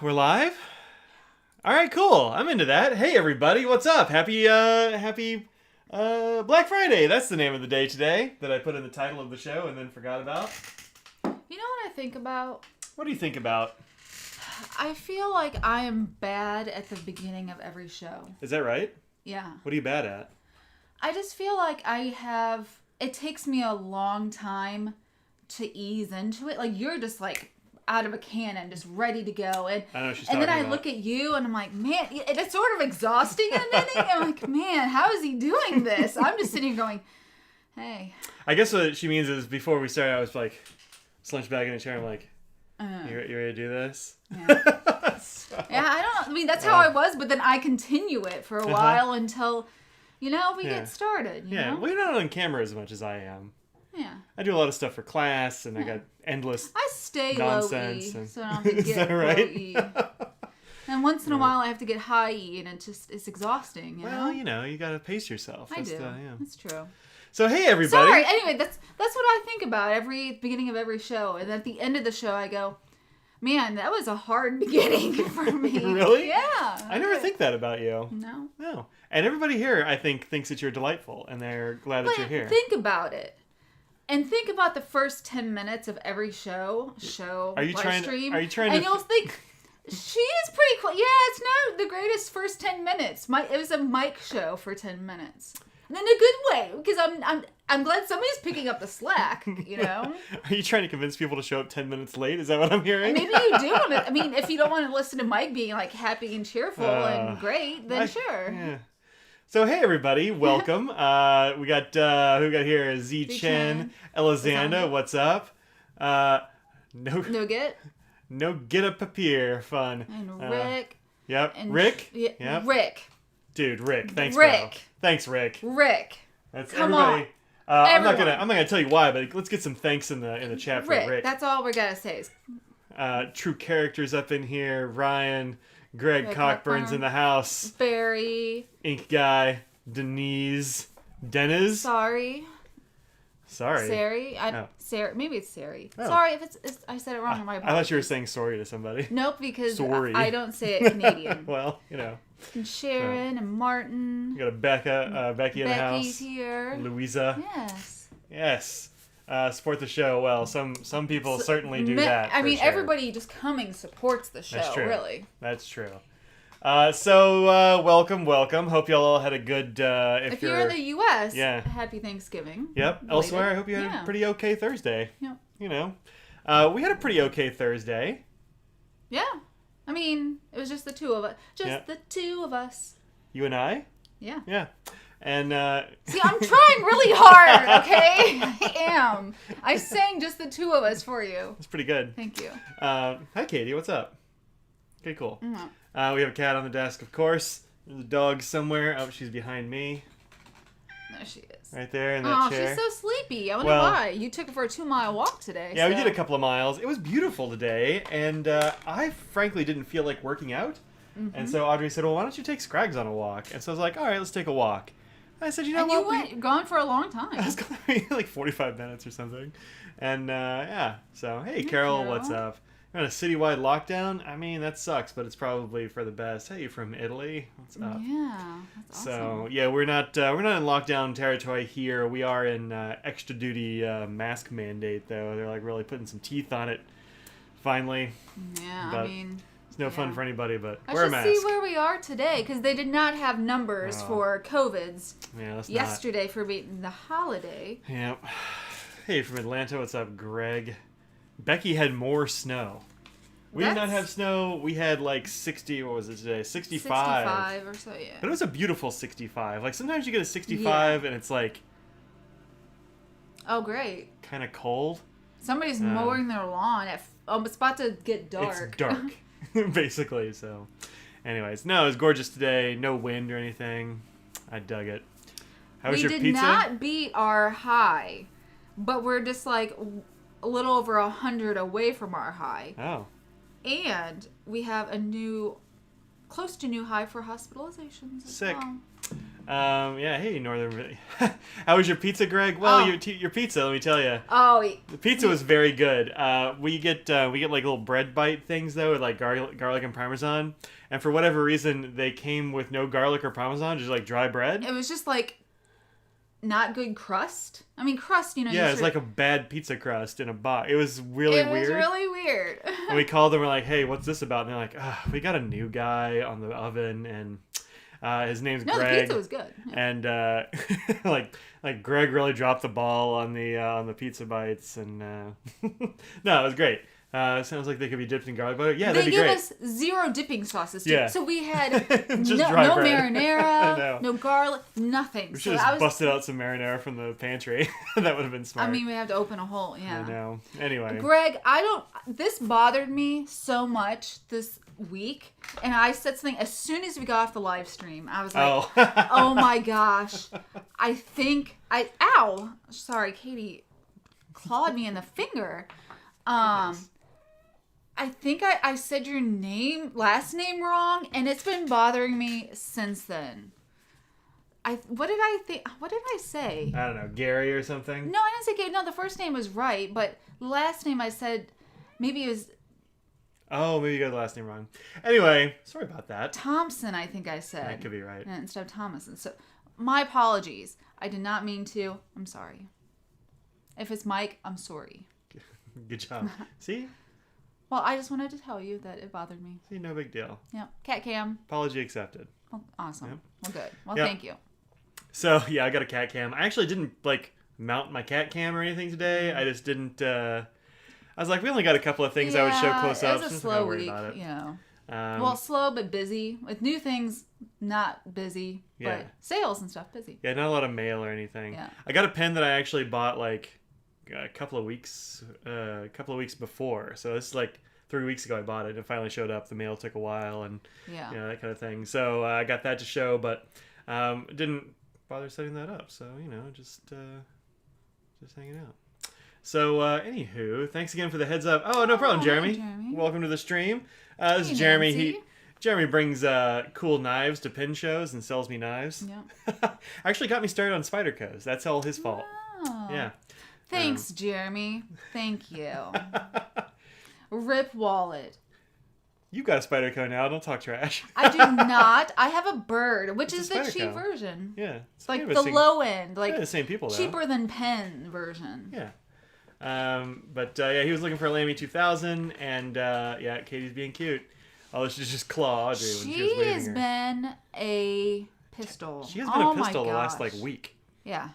We're live? Alright, cool. I'm into that. Hey everybody, what's up? Happy Black Friday. That's the name of the day today that I put in the title of the show and then forgot about. You know what I think about? What do you think about? I feel like I am bad at the beginning of every show. Is that right? Yeah. What are you bad at? I just feel like it takes me a long time to ease into it. Like, you're just like out of a cannon, just ready to go. And I know what she's and then talking I about. look at you and I'm like, man, it's sort of exhausting in the beginning. I'm like, man, how is he doing this? I'm just sitting here going, hey. I guess what she means is before we started, I was like, slunched back in the chair. I'm like, you ready to do this? Yeah. So, I mean, that's how I was, but then I continue it for a while until, we get started. You know? Well, you're not on camera as much as I am. Yeah. I do a lot of stuff for class, and I got endless I stay nonsense. low-E, so I don't have to Is get that right? low-E. And once in a while, I have to get high-E, and it's exhausting, you know? Well, you gotta pace yourself. I do. That's true. So, hey, everybody. Sorry. Anyway, that's what I think about every beginning of every show. And at the end of the show, I go, man, that was a hard beginning for me. Really? Yeah. I never think that about you. No. No. And everybody here, I think, thinks that you're delightful, and they're glad that you're here. Think about it. And think about the first 10 minutes of every show, Are you trying stream. to... And you'll think, she is pretty cool. Yeah, it's not the greatest first 10 minutes. It was a mic show for 10 minutes. And in a good way, because I'm glad somebody's picking up the slack, you know? Are you trying to convince people to show up 10 minutes late? Is that what I'm hearing? Maybe you do want to. I mean, if you don't want to listen to Mike being like happy and cheerful and great, then sure. Yeah. So, hey, everybody. Welcome. we got, who we got here? Z Chen, Elizanda. What's up? No get a papier. Fun. And Rick. Yep. And Rick? Yep. Rick. Dude, Rick. Thanks, Rick. bro. Thanks, Rick. Rick. That's Come everybody. on. I'm not gonna tell you why, but let's get some thanks in the chat for Rick. That's all we're gonna say. True characters up in here. Ryan, Greg Cockburn's in the house. Barry. Ink Guy, Denise, Sorry. Sari. Sarah. Maybe it's Sari. Oh. Sorry if I said it wrong on my I thought you were saying sorry to somebody. Nope, because Sorry. I don't say it Canadian. Well, And Sharon and Martin. You got a Becky in the house. Becky's here. Louisa. Yes. Support the show. Well, some people certainly do that. I mean, sure. everybody just coming supports the show. That's true. Really. That's true. Welcome. Hope y'all all had a good. If you're in the U.S., yeah. Happy Thanksgiving. Yep. Elsewhere, I hope you had a pretty okay Thursday. Yep. We had a pretty okay Thursday. Yeah. I mean, it was just the two of us. The two of us. You and I? Yeah. Yeah. And, See, I'm trying really hard, okay? I am. I sang just the two of us for you. That's pretty good. Thank you. Hi, Katie. What's up? Okay, cool. Mm-hmm. We have a cat on the desk, of course. There's a dog somewhere. Oh, she's behind me. There she is. Right there in that chair. She's so sleepy. I wonder why. You took her for a 2-mile walk today. Yeah, we did a couple of miles. It was beautiful today, and I frankly didn't feel like working out. Mm-hmm. And so Audrey said, well, why don't you take Scraggs on a walk? And so I was like, all right, let's take a walk. And I said, you know what? You gone for a long time. I was gone like 45 minutes or something. And so, hey, Carol, what's up? We're on a citywide lockdown. I mean, that sucks, but it's probably for the best. Hey, you're from Italy. What's up? Yeah, that's awesome. So yeah, we're not in lockdown territory here. We are in extra duty mask mandate though. They're like really putting some teeth on it. Finally. Yeah, but I mean, it's no fun for anybody, but wear a mask. Let's see where we are today because they did not have numbers for COVIDs yesterday for being the holiday. Yeah. Hey, from Atlanta, what's up, Greg? Becky had more snow. We did not have snow. We had like 60, what was it today? 65. 65 or so, yeah. But it was a beautiful 65. Like sometimes you get a 65 and it's like... Oh, great. Kind of cold. Somebody's mowing their lawn. It's about to get dark. It's dark, basically. So anyways, no, it was gorgeous today. No wind or anything. I dug it. How was your pizza? We did not beat our high, but we're just like... a little over 100 away from our high. Oh. And we have close to new high for hospitalizations. Sick. Yeah, hey, Northern. How was your pizza, Greg? Well, your pizza, let me tell you. Oh, the pizza was very good. We get like little bread bite things though, with like garlic and parmesan. And for whatever reason, they came with no garlic or parmesan, just like dry bread. It was just like not good crust. I mean, crust, you know. Yeah, it's like a bad pizza crust in a box. It was really weird. It was really weird. And we called them. We're like, hey, what's this about? And they're like, we got a new guy on the oven, and his name's Greg. No, the pizza was good. And like Greg really dropped the ball on the pizza bites, and no, it was great. Sounds like they could be dipped in garlic butter. Yeah, that'd be great. They gave us 0 dipping sauces, too. Yeah. So we had just no bread. marinara, no garlic, nothing. We should have busted out some marinara from the pantry. That would have been smart. I mean, we have to open a hole, yeah. I know. Anyway. Greg, this bothered me so much this week, and I said something as soon as we got off the live stream. I was like, oh my gosh. Ow. Sorry, Katie clawed me in the finger. I think I said your last name wrong, and it's been bothering me since then. What did I say? I don't know, Gary or something? No, I didn't say Gary. No, the first name was right, but the last name I said, maybe it was... Oh, maybe you got the last name wrong. Anyway, sorry about that. Thompson, I think I said. That could be right. Instead of Thomason. So, my apologies. I did not mean to. I'm sorry. If it's Mike, I'm sorry. Good job. See? Well, I just wanted to tell you that it bothered me. See, no big deal. Yep. Cat cam. Apology accepted. Well, awesome. Yep. Well, good. Well, thank you. So, yeah, I got a cat cam. I actually didn't, mount my cat cam or anything today. I just didn't, I was like, we only got a couple of things I would show close up. It was a slow week, you know. Slow but busy. With new things, not busy. Yeah. But sales and stuff, busy. Yeah, not a lot of mail or anything. Yeah. I got a pen that I actually bought, a couple of weeks before. So it's 3 weeks ago I bought it, and it finally showed up. The mail took a while, and that kind of thing. So I got that to show, but didn't bother setting that up. So just hanging out. So anywho, thanks again for the heads up. Oh, no problem, Jeremy. Jeremy. Welcome to the stream. This is Jeremy. Jeremy brings cool knives to pin shows and sells me knives. Yeah. Actually got me started on Spyderco's. That's all his fault. Wow. Yeah. Thanks, Jeremy. Thank you. Rip wallet. You got a Spyderco now. Don't talk trash. I do not. I have a bird, which is the cheap version. Yeah. It's like the low end. The same people, though. Cheaper than pen version. Yeah. But he was looking for a Lamy 2000, and Katie's being cute. Although she's just claw Audrey when she was waving her. She has been a pistol. She has been a pistol the last week. Yeah.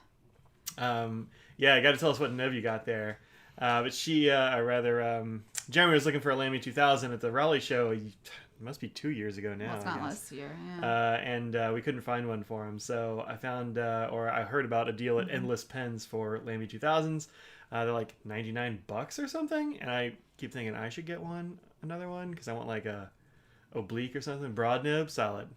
I got to tell us what nib you got there. But Jeremy was looking for a Lamy 2000 at the Raleigh show. It must be 2 years ago now. Well, it's not last year. Yeah. And we couldn't find one for him, so I found I heard about a deal at Endless Pens for Lamy 2000s. They're like $99 or something, and I keep thinking I should get another one because I want a oblique or something. Broad nib, solid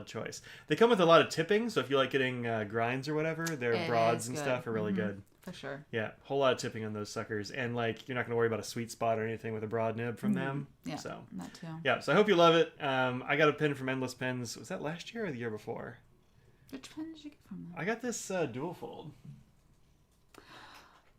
choice. They come with a lot of tipping, so if you like getting grinds or whatever, their broads and stuff are really good. For sure. Yeah, whole lot of tipping on those suckers, and you're not going to worry about a sweet spot or anything with a broad nib from them. Yeah, so that too. Yeah, so I hope you love it. I got a pen from Endless Pens. Was that last year or the year before? Which pen did you get from them? I got this dual fold.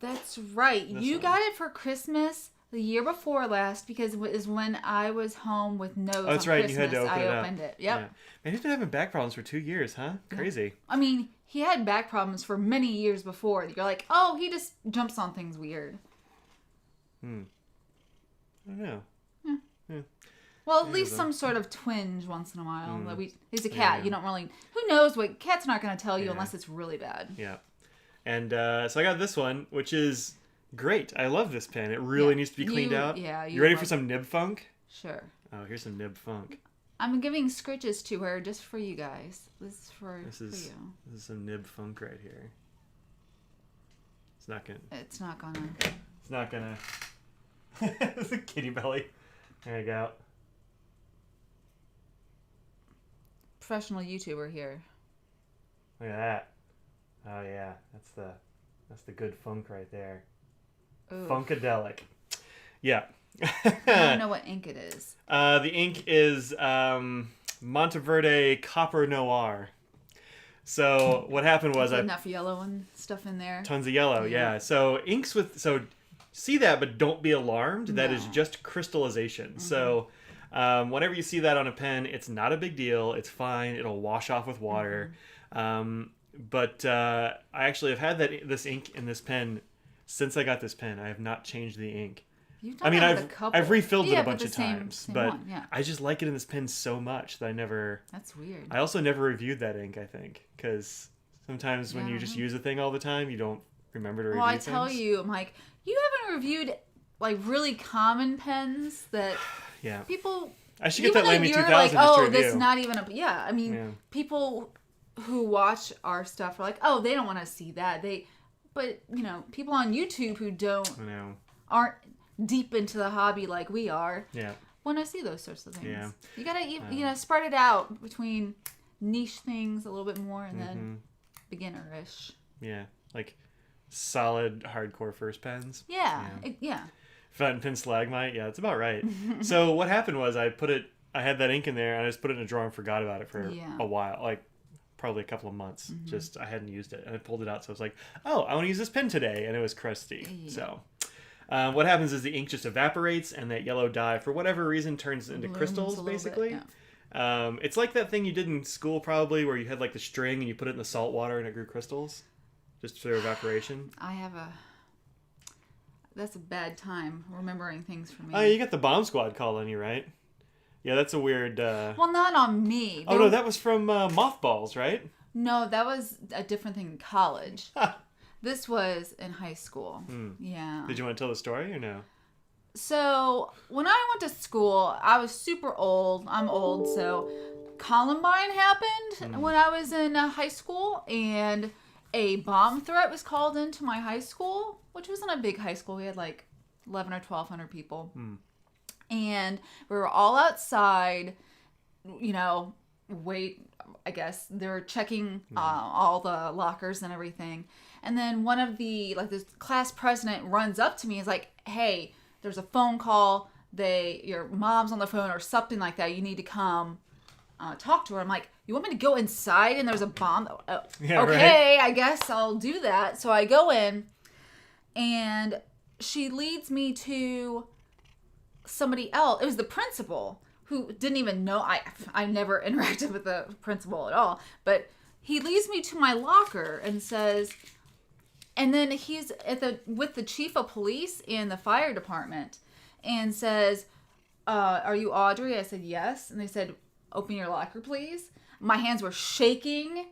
That's right. You got it for Christmas the year before last because it was when I was home with nose. Oh, that's right. Christmas. You had to open it up. I opened it. Yep. Yeah. Man, he's been having back problems for 2 years, huh? Crazy. I mean, he had back problems for many years before. You're like, oh, he just jumps on things weird. I don't know. Yeah. Well, at least some sort of twinge once in a while. He's a cat. Yeah. You don't really... Who knows what... Cat's not going to tell you unless it's really bad. Yeah. And so I got this one, which is great. I love this pen. It really needs to be cleaned out. Yeah. You ready for some nib funk? Sure. Oh, here's some nib funk. I'm giving scritches to her just for you guys. This is for you. This is some nib funk right here. It's not gonna... It's not gonna... It's a kitty belly. There you go. Professional YouTuber here. Look at that. Oh yeah, that's the good funk right there. Ooh. Funkadelic. Yeah. I don't know what ink it is. The ink is Monteverde Copper Noir. So what happened was enough yellow and stuff in there. Tons of yellow, yeah. So see that, but don't be alarmed. That is just crystallization. So whenever you see that on a pen, it's not a big deal. It's fine. It'll wash off with water. But I actually have had this ink in this pen since I got this pen. I have not changed the ink. I've refilled it a bunch of times, but I just like it in this pen so much that I never... That's weird. I also never reviewed that ink, I think, because sometimes when you just use a thing all the time, you don't remember to review things. Well, I tell you, I'm like, you haven't reviewed like really common pens that people... I should get that Lamy 2000 like, just to review. That's not even a... Yeah, I mean, people who watch our stuff are like, oh, they don't want to see that. But, people on YouTube who aren't deep into the hobby like we are, want to see those sorts of things. Yeah. You gotta, spread it out between niche things a little bit more and then beginner-ish. Yeah, like solid, hardcore first pens. Yeah. Fountain pen stalagmite, that's about right. So what happened was I had that ink in there and I just put it in a drawer and forgot about it for a while, like probably a couple of months. Just I hadn't used it and I pulled it out, so I was like, oh, I want to use this pen today, and it was crusty. So what happens is the ink just evaporates and that yellow dye, for whatever reason, turns into crystals, basically. It's like that thing you did in school probably where you had like the string and you put it in the salt water and it grew crystals just through evaporation. That's a bad time remembering things for me. Oh, you got the bomb squad call on you, right? Yeah, that's a weird... Well, not on me. No, that was from Mothballs, right? No, that was a different thing in college. This was in high school. Yeah. Did you want to tell the story or no? So, when I went to school, I was super old. I'm old, so Columbine happened when I was in high school, and a bomb threat was called into my high school, which wasn't a big high school. We had like 11 or 1,200 people. And we were all outside, I guess they were checking all the lockers and everything. And then one of the, this class president runs up to me and is like, hey, there's a phone call. Your mom's on the phone or something like that. You need to come talk to her. I'm like, you want me to go inside and there's a bomb? Okay, right. I guess I'll do that. So I go in and she leads me to somebody else. It was the principal who didn't even know. I never interacted with the principal at all. But he leads me to my locker and says... And then he's with the chief of police and the fire department and says, are you Audrey? I said, yes. And they said, open your locker, please. My hands were shaking.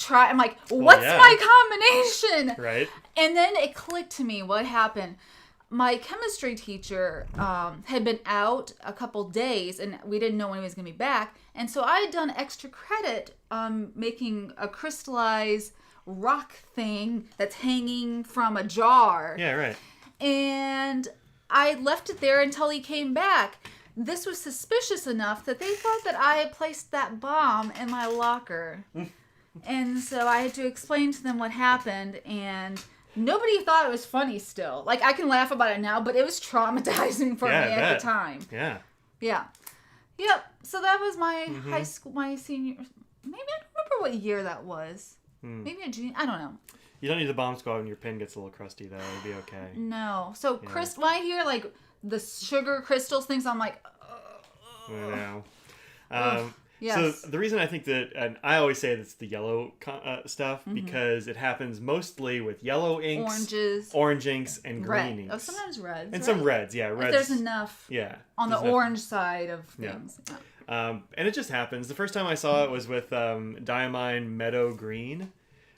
I'm like, what's my combination? Right. And then it clicked to me what happened. My chemistry teacher had been out a couple days and we didn't know when he was going to be back. And so I had done extra credit making a crystallized rock thing that's hanging from a jar. Yeah, right. And I left it there until he came back. This was suspicious enough that they thought that I had placed that bomb in my locker. And so I had to explain to them what happened, and nobody thought it was funny still. Like, I can laugh about it now, but it was traumatizing for me at the time. Yeah. Yeah. Yep. So that was my high school, my senior... Maybe I don't remember what year that was. Maybe a junior... I don't know. You don't need the bomb squad when your pen gets a little crusty, though. It'll be okay. No. So, when I hear, the sugar crystals things, I'm like... I know. Yes. So the reason I think that, and I always say it's the yellow stuff, because it happens mostly with yellow inks, orange inks, and green inks. Oh, sometimes reds. And some reds, reds. If there's enough on the orange side of things. Yeah. And it just happens. The first time I saw it was with Diamine Meadow Green,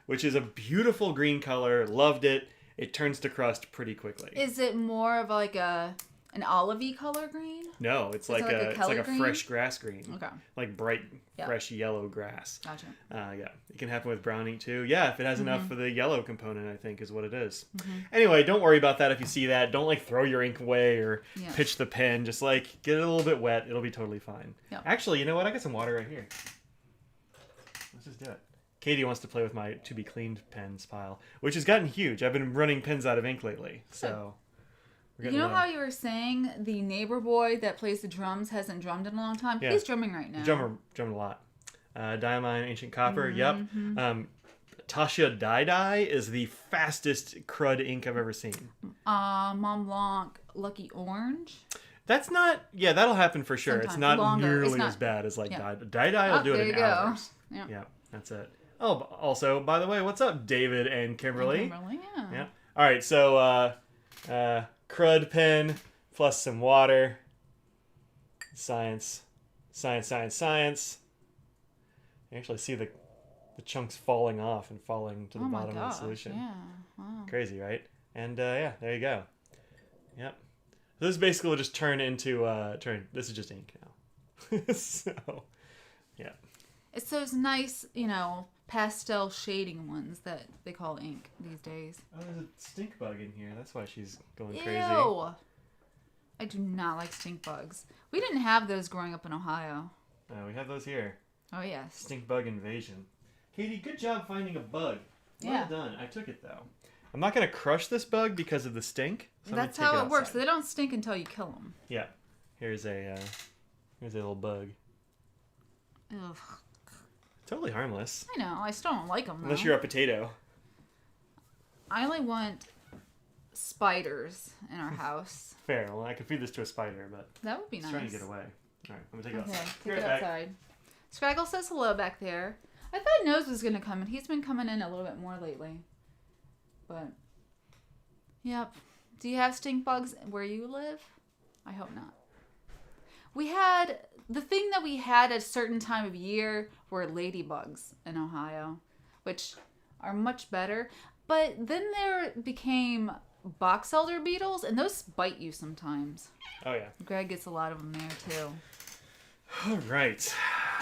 which is a beautiful green color. Loved it. It turns to crust pretty quickly. Is it more of an olivey color green? No, it's like a fresh grass green. Okay. Like bright, fresh yellow grass. Gotcha. It can happen with brown ink too. Yeah, if it has enough for the yellow component, I think is what it is. Anyway, don't worry about that if you see that. Don't throw your ink away or pitch the pen. Just get it a little bit wet. It'll be totally fine. Yep. Actually, you know what? I got some water right here. Let's just do it. Katie wants to play with my to be cleaned pens pile, which has gotten huge. I've been running pens out of ink lately, so. You know how you were saying the neighbor boy that plays the drums hasn't drummed in a long time? Yeah. He's drumming right now. Drumming a lot. Diamine, Ancient Copper. Yep. Tasha Dye is the fastest crud ink I've ever seen. Mont Blanc Lucky Orange. That's not... Yeah, that'll happen for sure. Sometimes it's not longer. nearly It's not, as bad as like yeah. Dye will do it in hours. Yeah, that's it. Oh, also, by the way, what's up, David and Kimberly? Yeah. All right, so crud pen plus some water. Science. You actually see the chunks falling off and falling to the bottom of the solution. Yeah. Wow. Crazy, right? And yeah, there you go. Yep. This basically will just turn into this is just ink now. So, yeah. It's those nice, pastel shading ones that they call ink these days. Oh, there's a stink bug in here. That's why she's going Ew. crazy. I do not like stink bugs. We didn't have those growing up in Ohio. We have those here. Oh, yes. Stink bug invasion. Katie, good job finding a bug. Well done. I took it, though. I'm not going to crush this bug because of the stink. So that's how it works. They don't stink until you kill them. Yeah. Here's a little bug. Ugh. Totally harmless. I know. I still don't like them, though. Unless you're a potato. I only want spiders in our house. Fair. Well, I could feed this to a spider, but... That would be nice. It's trying to get away. All right, I'm going to take it outside. Take it outside. Scraggle says hello back there. I thought Nose was going to come, and he's been coming in a little bit more lately. But, yep. Do you have stink bugs where you live? I hope not. We had... The thing that we had at a certain time of year were ladybugs in Ohio, which are much better. But then there became box elder beetles, and those bite you sometimes. Oh, yeah. Greg gets a lot of them there, too. All right.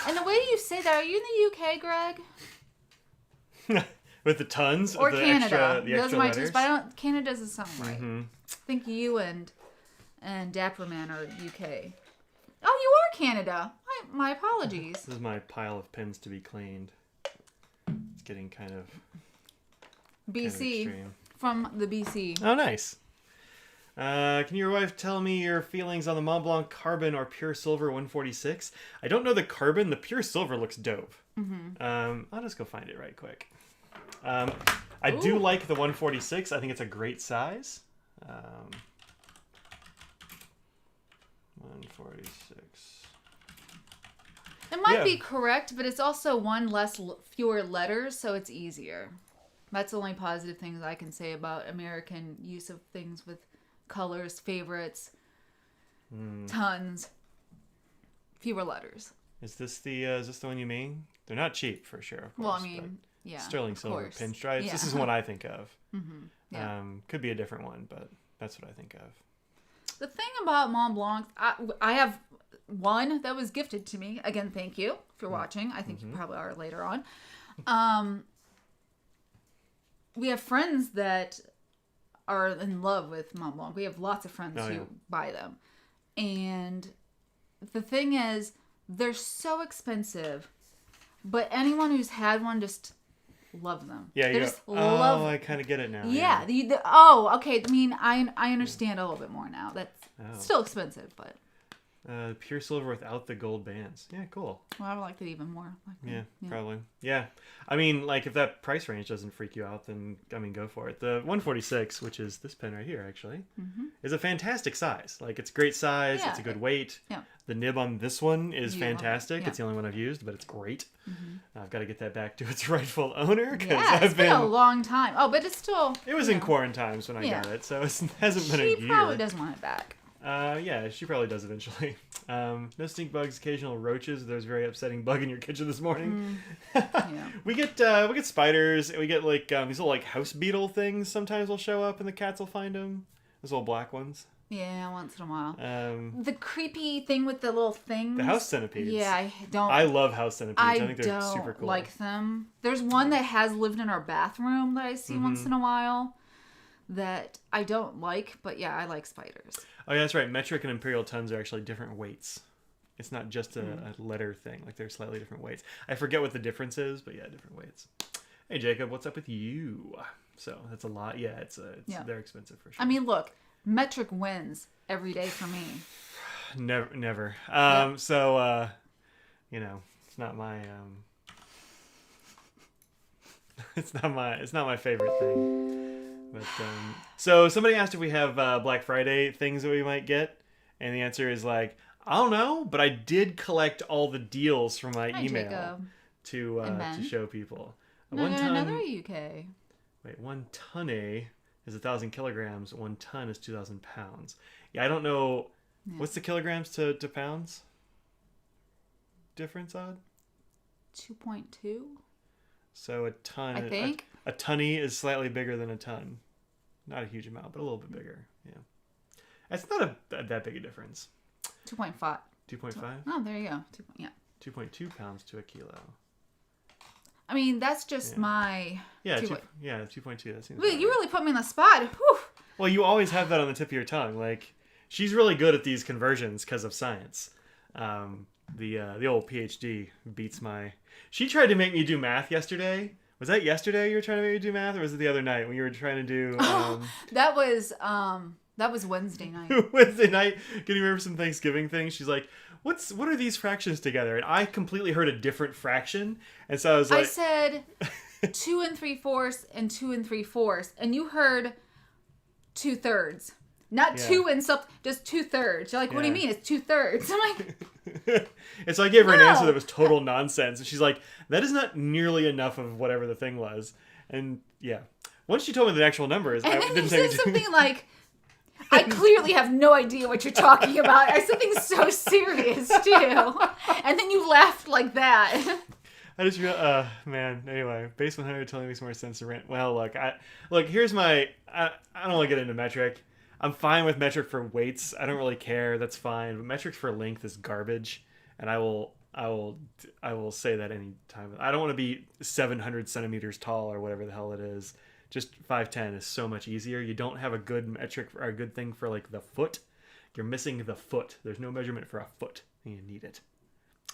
And the way you say that, are you in the UK, Greg? With the tons or of the Canada. extra Those are my letters? two, but Canada doesn't sound right. Mm-hmm. I think you and Dapperman are UK. Oh, you are Canada. My apologies. This is my pile of pins to be cleaned. It's getting kind of BC. From the BC. Oh, nice. Can your wife tell me your feelings on the Mont Blanc Carbon or Pure Silver 146? I don't know the Carbon. The Pure Silver looks dope. Mm-hmm. I'll just go find it right quick. I do like the 146. I think it's a great size. 146. It might be correct, but it's also fewer letters, so it's easier. That's the only positive things I can say about American use of things with colors, favorites, tons, fewer letters. Is this the one you mean? They're not cheap for sure. Of course, well, I mean, yeah, sterling silver pinstripes. Yeah. This is one I think of. Mm-hmm. Yeah. Could be a different one, but that's what I think of. The thing about Mont Blanc, I have one that was gifted to me. Again, thank you for watching. I think you probably are later on. We have friends that are in love with Mont Blanc. We have lots of friends who buy them. And the thing is, they're so expensive, but anyone who's had one just love them. Yeah, they just love. I kind of get it now. Yeah. Okay. I mean, I understand a little bit more now. That's still expensive, but. Pure silver without the gold bands. Yeah, cool. Well, I would like it even more. Yeah, probably. Yeah. I mean, like, if that price range doesn't freak you out, then, I mean, go for it. The 146, which is this pen right here, actually, is a fantastic size. Like, it's a great size. Yeah. It's a good weight. Yeah. The nib on this one is fantastic. Yeah. It's the only one I've used, but it's great. I've got to get that back to its rightful owner. Yeah, it's been a long time. Oh, but it's still... It was in quarantine times when I got it, so it hasn't been a year. She probably doesn't want it back. Yeah, she probably does eventually. No stink bugs, occasional roaches. There's a very upsetting bug in your kitchen this morning. Yeah. We get spiders. We get like these little like house beetle things. Sometimes will show up, and the cats will find them. Those little black ones. Yeah, once in a while. The creepy thing with the little things. The house centipedes. Yeah, I love house centipedes. I think they're super cool. I don't like them. There's one that has lived in our bathroom that I see once in a while. That I don't like, but yeah, I like spiders. Oh yeah, that's right. Metric and imperial tons are actually different weights. It's not just a letter thing. Like they're slightly different weights. I forget what the difference is, but yeah, different weights. Hey Jacob, what's up with you? So that's a lot. Yeah, they're expensive for sure. I mean, look, metric wins every day for me. Never. So it's not my It's not my favorite thing. But so somebody asked if we have Black Friday things that we might get, and the answer is like, I don't know, but I did collect all the deals from my email to show people. No, another UK. Wait, 1 tonne is 1,000 kilograms. 1 ton is 2,000 pounds. Yeah, I don't know. Yeah. What's the kilograms to pounds difference, Odd? 2.2. So a ton. I think a tonne is slightly bigger than a ton. Not a huge amount, but a little bit bigger. Yeah, that's not that big a difference. 2.5. 2.5. Oh, there you go. 2.2 pounds to a kilo. I mean, that's just my... Yeah, 2.2. That seems Wait, you really put me on the spot. Whew. Well, you always have that on the tip of your tongue. Like, she's really good at these conversions because of science. The old PhD beats my... She tried to make me do math yesterday. Was that yesterday you were trying to make me do math, or was it the other night when you were trying to do... That was Wednesday night. Wednesday night, getting ready for some Thanksgiving thing. She's like, what are these fractions together? And I completely heard a different fraction. And so I was like... I said 2 3/4 and 2 3/4. And you heard 2/3. Not 2 and something, just 2/3. You're like, what do you mean? It's 2/3. I'm like... And so I gave her an answer that was total nonsense. And she's like, that is not nearly enough of whatever the thing was. And yeah. Once she told me the actual numbers, I didn't say something like... I clearly have no idea what you're talking about. I said something so serious, too. And then you laughed like that. I just feel, man, anyway, base 100 totally makes more sense to rent. Well, look, here's my, I don't want to get into metric. I'm fine with metric for weights. I don't really care. That's fine. But metric for length is garbage. And I will say that any time. I don't want to be 700 centimeters tall or whatever the hell it is. Just 5'10" is so much easier. You don't have a good metric or a good thing for like the foot. You're missing the foot. There's no measurement for a foot. And you need it.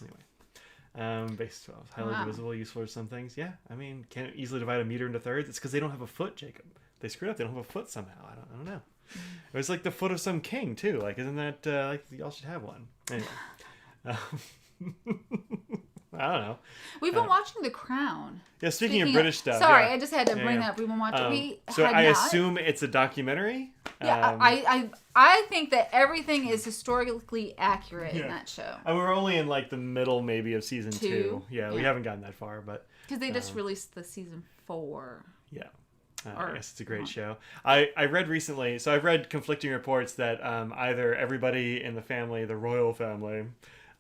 Anyway, base 12, highly divisible, useful for some things. Yeah, I mean, can't easily divide a meter into thirds. It's because they don't have a foot, Jacob. They screwed up. They don't have a foot somehow. I don't know. It was like the foot of some king too. Like, isn't that like y'all should have one? Anyway. I don't know. We've been watching The Crown. Yeah, speaking of British stuff. Sorry, I just had to bring that up. We've been watching. So I assume it's a documentary? Yeah, I think that everything is historically accurate in that show. And we're only in like the middle maybe of season 2. Yeah, we haven't gotten that far, but... Because they just released the season 4. Yeah. I guess it's a great show. I read recently, so I've read conflicting reports that either everybody in the family, the royal family...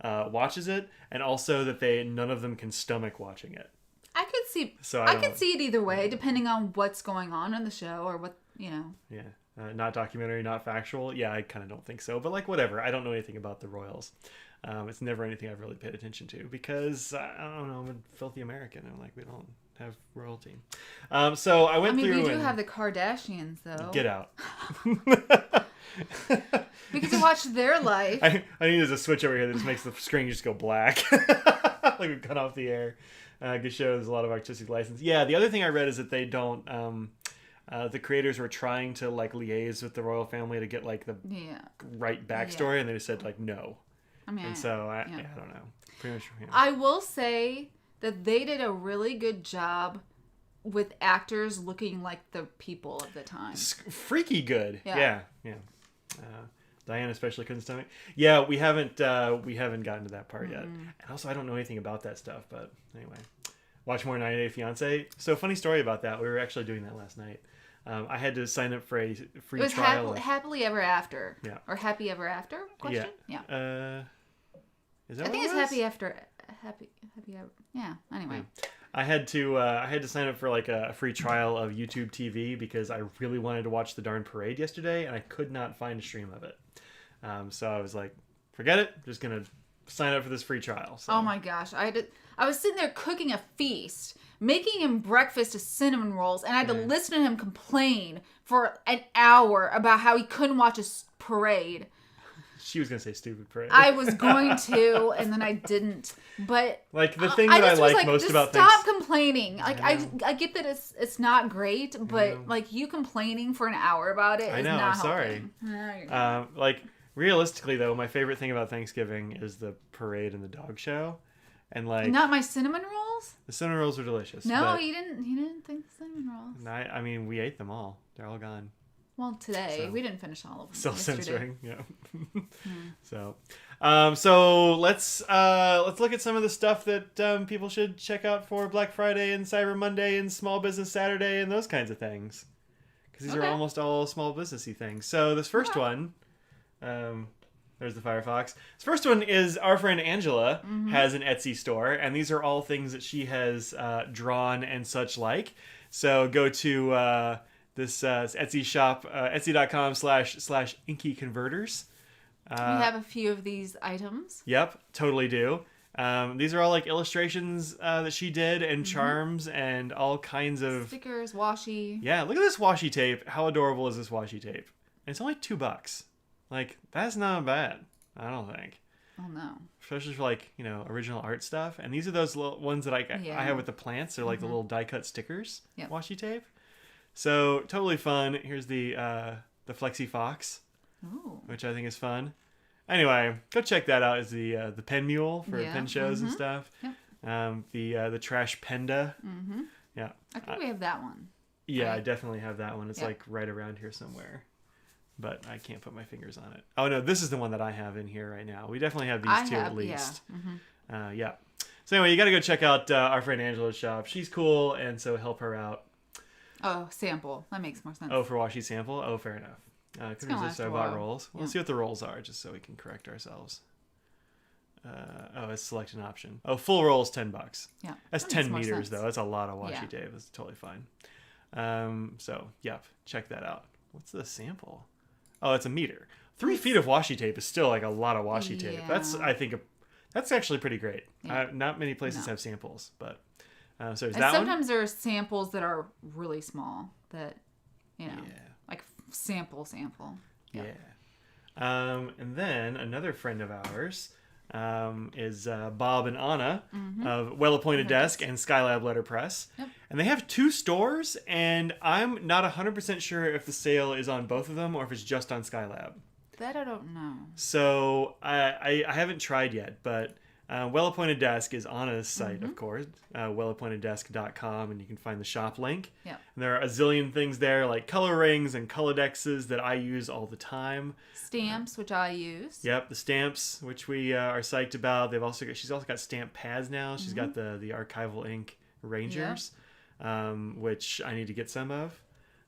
watches it, and also that none of them can stomach watching it. I could see. So I could see it either way, depending on what's going on in the show or what Yeah. Not documentary, not factual. Yeah, I kind of don't think so. But like, whatever. I don't know anything about the royals. It's never anything I've really paid attention to because I don't know. I'm a filthy American. I'm like, we don't have royalty. So I went through. We do have the Kardashians, though. Get out. We get to watch their life. I need a switch over here that just makes the screen just go black. Like we've cut off the air. Good show. There's a lot of artistic license. Yeah, the other thing I read is that they don't... the creators were trying to like liaise with the royal family to get like the right backstory, and they just said like no. I mean, and so I don't know. Pretty much. Yeah. I will say that they did a really good job with actors looking like the people of the time. Freaky good. Yeah. Diane especially couldn't stomach. Yeah, we haven't gotten to that part yet. And also, I don't know anything about that stuff. But anyway, watch more 90 Day Fiancé. So funny story about that. We were actually doing that last night. I had to sign up for a free trial. It was Happily Ever After. Yeah. Or Happy Ever After? Question? Yeah. Is that I think it's Happy After. Happy Ever. Yeah. Anyway. I had to sign up for like a free trial of YouTube TV because I really wanted to watch the darn parade yesterday and I could not find a stream of it. So I was like, forget it. I'm just gonna sign up for this free trial. So. Oh my gosh, I was sitting there cooking a feast, making him breakfast of cinnamon rolls, and I had to listen to him complain for an hour about how he couldn't watch a parade. She was going to say stupid parade. I was going to, and then I didn't. But like the thing that I like most about things. Stop complaining. Like I get that it's not great, but like you complaining for an hour about it is not helping. Sorry. Like realistically though, my favorite thing about Thanksgiving is the parade and the dog show. And like not my cinnamon rolls? rolls? The cinnamon rolls are delicious. No, he didn't. He didn't think the cinnamon rolls. I mean, we ate them all. They're all gone. Well, today we didn't finish all of them. Self-censoring, yeah. So let's look at some of the stuff that people should check out for Black Friday and Cyber Monday and Small Business Saturday and those kinds of things, because these are almost all small businessy things. So this first one, there's the Firefox. This first one is our friend Angela has an Etsy store, and these are all things that she has drawn and such like. So go to this Etsy shop, etsy.com/inkyconverters. We have a few of these items. Yep, totally do. These are all like illustrations that she did and charms and all kinds of stickers, washi. Yeah, look at this washi tape. How adorable is this washi tape? And it's only $2. Like, that's not bad, I don't think. Oh no. Especially for like, original art stuff. And these are those little ones that I have with the plants. They're like the little die cut stickers, washi tape. So totally fun. Here's the Flexi Fox, which I think is fun. Anyway, go check that out. Is the pen mule for pen shows and stuff. Yep. The trash penda. Yeah. I think we have that one. Yeah, right? I definitely have that one. It's like right around here somewhere, but I can't put my fingers on it. Oh no, this is the one that I have in here right now. We definitely have these two at least. Yeah. So anyway, you got to go check out our friend Angela's shop. She's cool, and so help her out. Oh, sample. That makes more sense. Oh, for washi sample? Oh, fair enough. Couldn't resist, so I bought rolls. Let's see what the rolls are, just so we can correct ourselves. It's select an option. Oh, full roll is $10. Yeah. That's 10 meters, though. That's a lot of washi tape. That's totally fine. Check that out. What's the sample? Oh, it's a meter. 3 feet of washi tape is still like a lot of washi tape. That's, I think, that's actually pretty great. Yeah. Not many places have samples, but... so there's that sometimes there are samples that are really small that, like sample. Yeah. And then another friend of ours is Bob and Anna of Well Appointed Desk and Skylab Letterpress. Yep. And they have 2 stores, and I'm not 100% sure if the sale is on both of them or if it's just on Skylab. That I don't know. So I haven't tried yet, but... Well Appointed Desk is Anna's site, of course, wellappointeddesk.com, and you can find the shop link. Yeah. And there are a zillion things there, like color rings and colodexes that I use all the time. Stamps, which I use. Yep, the stamps, which we are psyched about. She's also got stamp pads now. She's got the archival ink Rangers, which I need to get some of.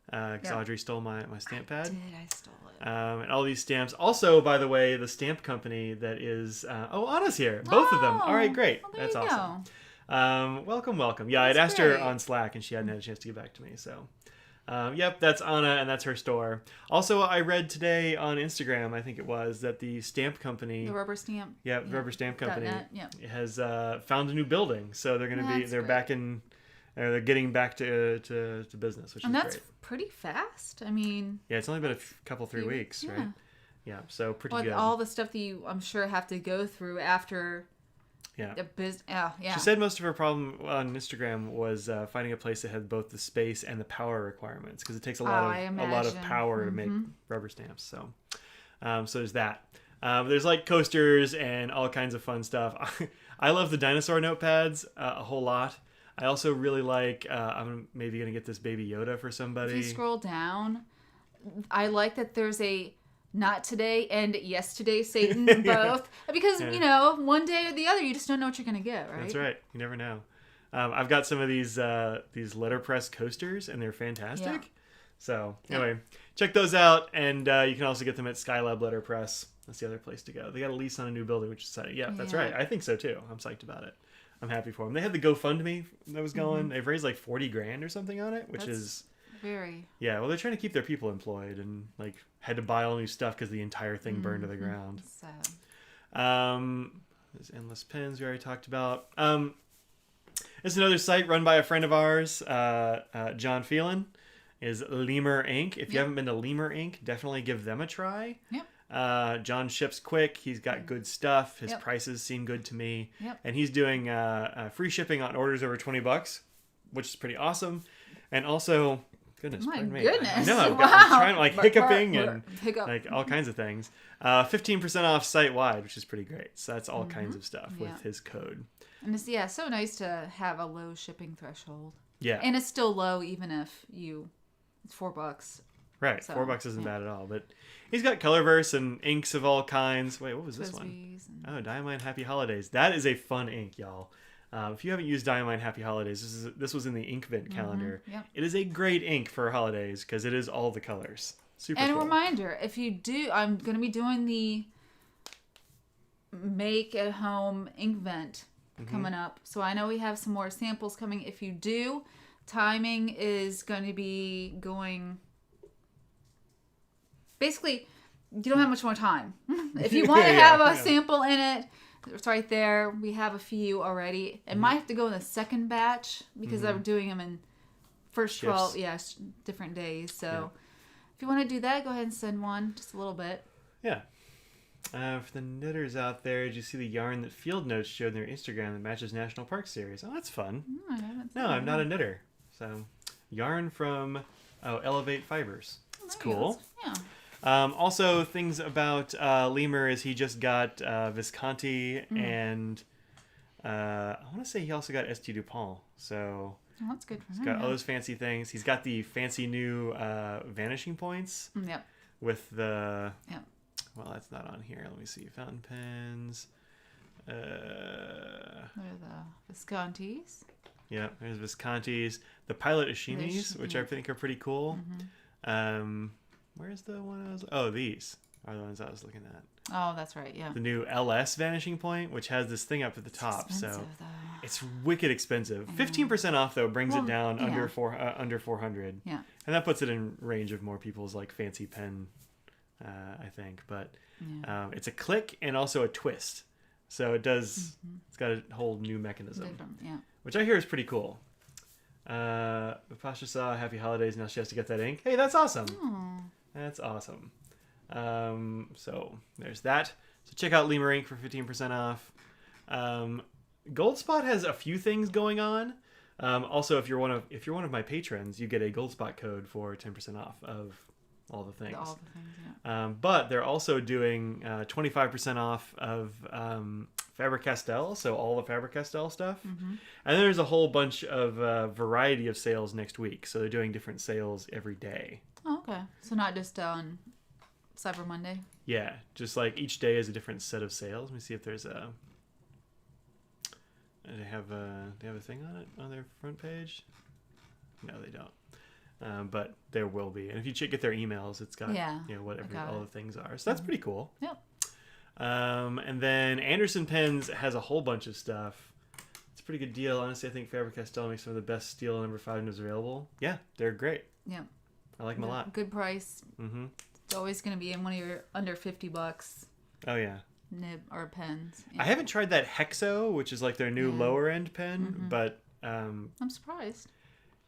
Because Audrey stole my stamp pad. I stole it. And all these stamps. Also, by the way, the stamp company that is... Anna's here. Both of them. All right, great. Well, that's awesome. Welcome. Yeah, I'd asked her on Slack, and she hadn't had a chance to get back to me. So, that's Anna, and that's her store. Also, I read today on Instagram, I think it was, that the stamp company... The rubber stamp. Yeah, the rubber stamp company has found a new building. So they're going to be... They're great. Back in... they're getting back to business, which is great. And that's pretty fast. I mean... Yeah, it's only been a couple, 3 weeks, right? Yeah, so pretty good. All the stuff that you, I'm sure, have to go through after... Yeah. Yeah. She said most of her problem on Instagram was finding a place that had both the space and the power requirements, because it takes a lot of power to make rubber stamps. So there's that. There's like coasters and all kinds of fun stuff. I love the dinosaur notepads a whole lot. I also really like, I'm maybe going to get this Baby Yoda for somebody. If you scroll down, I like that there's a not today and yesterday Satan both. Because, one day or the other, you just don't know what you're going to get, right? That's right. You never know. I've got some of these letterpress coasters, and they're fantastic. Yeah. So, anyway, check those out. And you can also get them at Skylab Letterpress. That's the other place to go. They got a lease on a new building, which is exciting. Yeah, that's right. I think so, too. I'm psyched about it. I'm happy for them. They had the GoFundMe that was going. They've raised like $40,000 or something on it, which is very... Yeah, well, they're trying to keep their people employed and like had to buy all new stuff because the entire thing burned to the ground. Sad. There's Endless Pens we already talked about. There's another site run by a friend of ours, John Phelan, is Lemur Inc. If you haven't been to Lemur Inc., definitely give them a try. Yep. John ships quick. He's got good stuff. His prices seem good to me. Yep. And he's doing free shipping on orders over $20, which is pretty awesome. And also, Goodness, My pardon me. goodness. No, I'm trying like hiccuping and like all kinds of things. 15% off site wide, which is pretty great. So that's all kinds of stuff with his code. And it's so nice to have a low shipping threshold. Yeah. And it's still low even if it's $4. Right, So, $4 isn't bad at all. But he's got Colorverse and inks of all kinds. Wait, what was this one? Oh, Diamine Happy Holidays. That is a fun ink, y'all. If you haven't used Diamine Happy Holidays, this was in the Inkvent calendar. Yep. It is a great ink for holidays because it is all the colors. Super and cool. a reminder, if you do, I'm going to be doing the make at home Inkvent coming up. So I know we have some more samples coming. If you do, timing is going to be going... Basically, you don't have much more time. If you want to have a sample in it, it's right there. We have a few already. It might have to go in the second batch because I'm doing them in first 12, different days. So if you want to do that, go ahead and send one, just a little bit. Yeah. For the knitters out there, did you see the yarn that Field Notes showed on their Instagram that matches National Park Series? Oh, that's fun. I haven't seen I'm not a knitter. So, yarn from Elevate Fibers. That's cool. Yeah. Also, things about Lemur is he just got Visconti and I want to say he also got St. Dupont. So that's good for him. He's got all those fancy things. He's got the fancy new vanishing points. Yep. With the... Yep. Well, that's not on here. Let me see. Fountain pens. What are the Viscontis? Yeah, there's Viscontis. The Pilot Ishimis, which I think are pretty cool. Where's the one I was... Oh, these are the ones I was looking at. Oh, that's right, yeah. The new LS Vanishing Point, which has this thing up at the top. So it's wicked expensive. 15% off, though, brings it down under 400. Yeah. And that puts it in range of more people's like fancy pen, I think. But it's a click and also a twist. So it does... It's got a whole new mechanism. Which I hear is pretty cool. Pasha saw Happy Holidays. Now she has to get that ink. Hey, that's awesome. Aww. That's awesome. So there's that. So check out Lemur Ink for 15% off. Goldspot has a few things going on. Also, if you're one of my patrons, you get a Goldspot code for 10% off of all the things. But they're also doing 25% off of Faber-Castell, so all the Faber-Castell stuff. And then there's a whole bunch of variety of sales next week. So they're doing different sales every day. Oh, okay. So not just on Cyber Monday? Yeah, just like each day is a different set of sales. Let me see if there's a... They have a thing on it on their front page? No, they don't. But there will be. And if you get their emails, it's got whatever all the things are. So that's pretty cool. Yep. And then Anderson Pens has a whole bunch of stuff. It's a pretty good deal. Honestly, I think Faber-Castell makes some of the best steel number 5 nibs available. Yeah, they're great. Yep. I like them a lot. Good price. It's always going to be in one of your under $50. Oh, yeah. Nib or pens. I haven't tried that Hexo, which is like their new lower end pen, but... I'm surprised.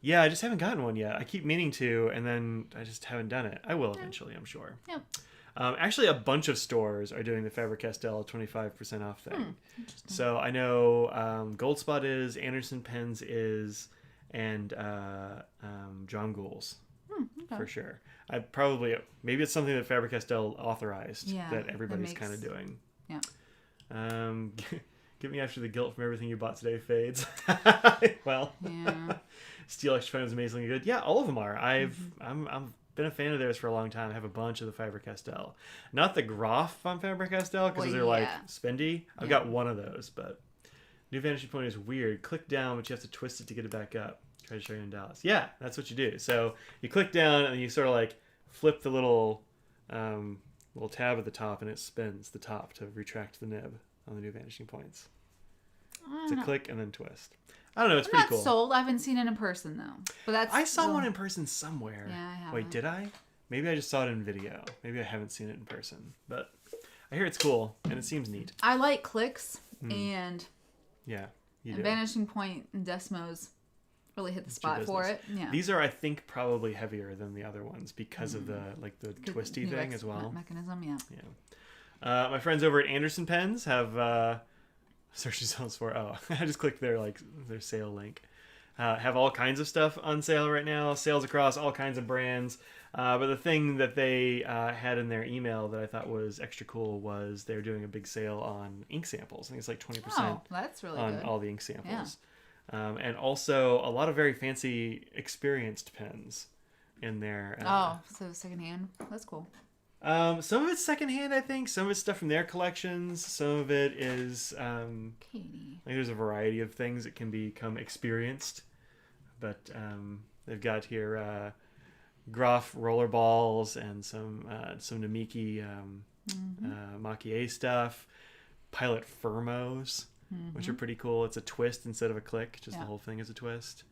Yeah, I just haven't gotten one yet. I keep meaning to, and then I just haven't done it. I will eventually, I'm sure. Yep. Actually, a bunch of stores are doing the Faber-Castell 25% off thing. So I know Goldspot is, Anderson Pens is, and John Gould's for sure. Maybe it's something that Faber-Castell authorized that everybody's kind of doing. Yeah. Get me after the guilt from everything you bought today fades. Well, Steel Extra Fine is amazingly good. Yeah, all of them are. I've been a fan of theirs for a long time. I have a bunch of the Faber-Castell. Not the Groff on Faber-Castell because they're like spendy. I've got one of those, but New Vanishing Point is weird. Click down, but you have to twist it to get it back up. Try to show you in Dallas. Yeah, that's what you do. So you click down and you sort of like flip the little tab at the top, and it spins the top to retract the nib on the New Vanishing Points. It's a click and then twist. I don't know. It's pretty cool. Not sold. I haven't seen it in person though. But I saw one in person somewhere. Yeah, I haven't. Wait, did I? Maybe I just saw it in video. Maybe I haven't seen it in person. But I hear it's cool and it seems neat. I like clicks and you do. Vanishing Point and Desmos really hit the spot for it. Yeah. These are, I think, probably heavier than the other ones because of the twisty thing as well. Mechanism, yeah. My friends over at Anderson Pens have search results for. Oh, I just clicked their sale link. have all kinds of stuff on sale right now. Sales across all kinds of brands. But the thing that they had in their email that I thought was extra cool was they're doing a big sale on ink samples. I think it's like 20% Oh, that's really on good. all the ink samples. And also a lot of very fancy experienced pens in there. So secondhand. That's cool. Some of it's secondhand, I think. Some of it's stuff from their collections. Some of it is Katie. like there's a variety of things that can become experienced. But they've got here Groff roller balls and some Namiki Maki-A stuff, Pilot Firmos, which are pretty cool. It's a twist instead of a click, just the whole thing is a twist.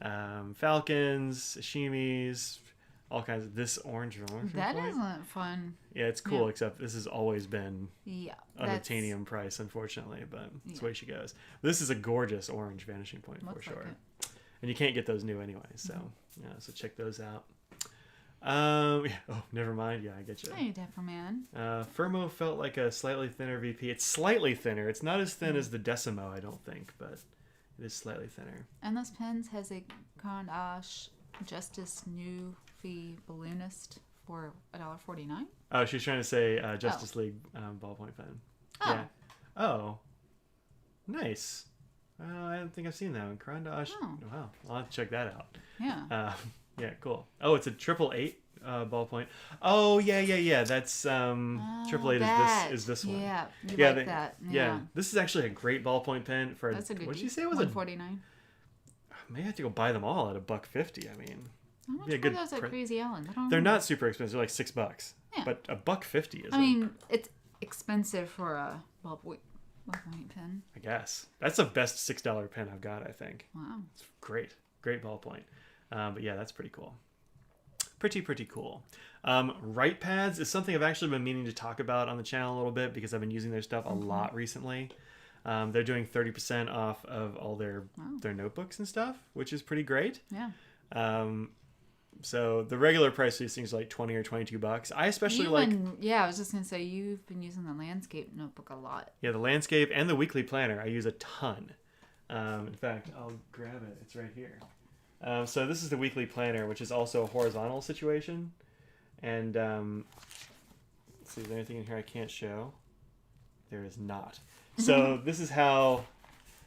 Falcons, Sashimis, all kinds of this orange. That isn't fun. Yeah, it's cool, except this has always been an titanium price, unfortunately, but that's the way she goes. This is a gorgeous orange Vanishing Point for sure. Like and you can't get those new anyway, so so check those out. Oh, never mind. Yeah, I get you. Hey, Dapper Man. Firmo felt like a slightly thinner VP. It's slightly thinner. It's not as thin as the Decimo, I don't think, but it is slightly thinner. Endless Pens has a Condash Justice Newfie Balloonist for $1.49. Oh, she's trying to say Justice League ballpoint pen. Oh. Yeah. Oh. Nice. I don't think I've seen that one. Condash. Oh. Wow. I'll have to check that out. Yeah. Yeah, cool. Oh, it's a 888 ballpoint. Oh, yeah. That's 888 is this one. Yeah, like that. Yeah. This is actually a great ballpoint pen for. That's a good. What did you say it was? $149. Maybe I have to go buy them all at $1.50. I mean, how much are those at Crazy Allen? They're not super expensive. They're like $6. Yeah. But $1.50 is. I mean, it's expensive for a ballpoint pen. I guess that's the best $6 pen I've got. I think. Wow. It's great ballpoint. But yeah, that's pretty cool. Pretty cool. Write pads is something I've actually been meaning to talk about on the channel a little bit because I've been using their stuff a lot recently. They're doing 30% off of all their notebooks and stuff, which is pretty great. Yeah. So the regular price of these things is like $20 or $22. I especially I was just gonna say you've been using the landscape notebook a lot. Yeah, the landscape and the weekly planner I use a ton. In fact, I'll grab it. It's right here. So this is the weekly planner, which is also a horizontal situation. And let's see, is there anything in here I can't show? There is not. So this is how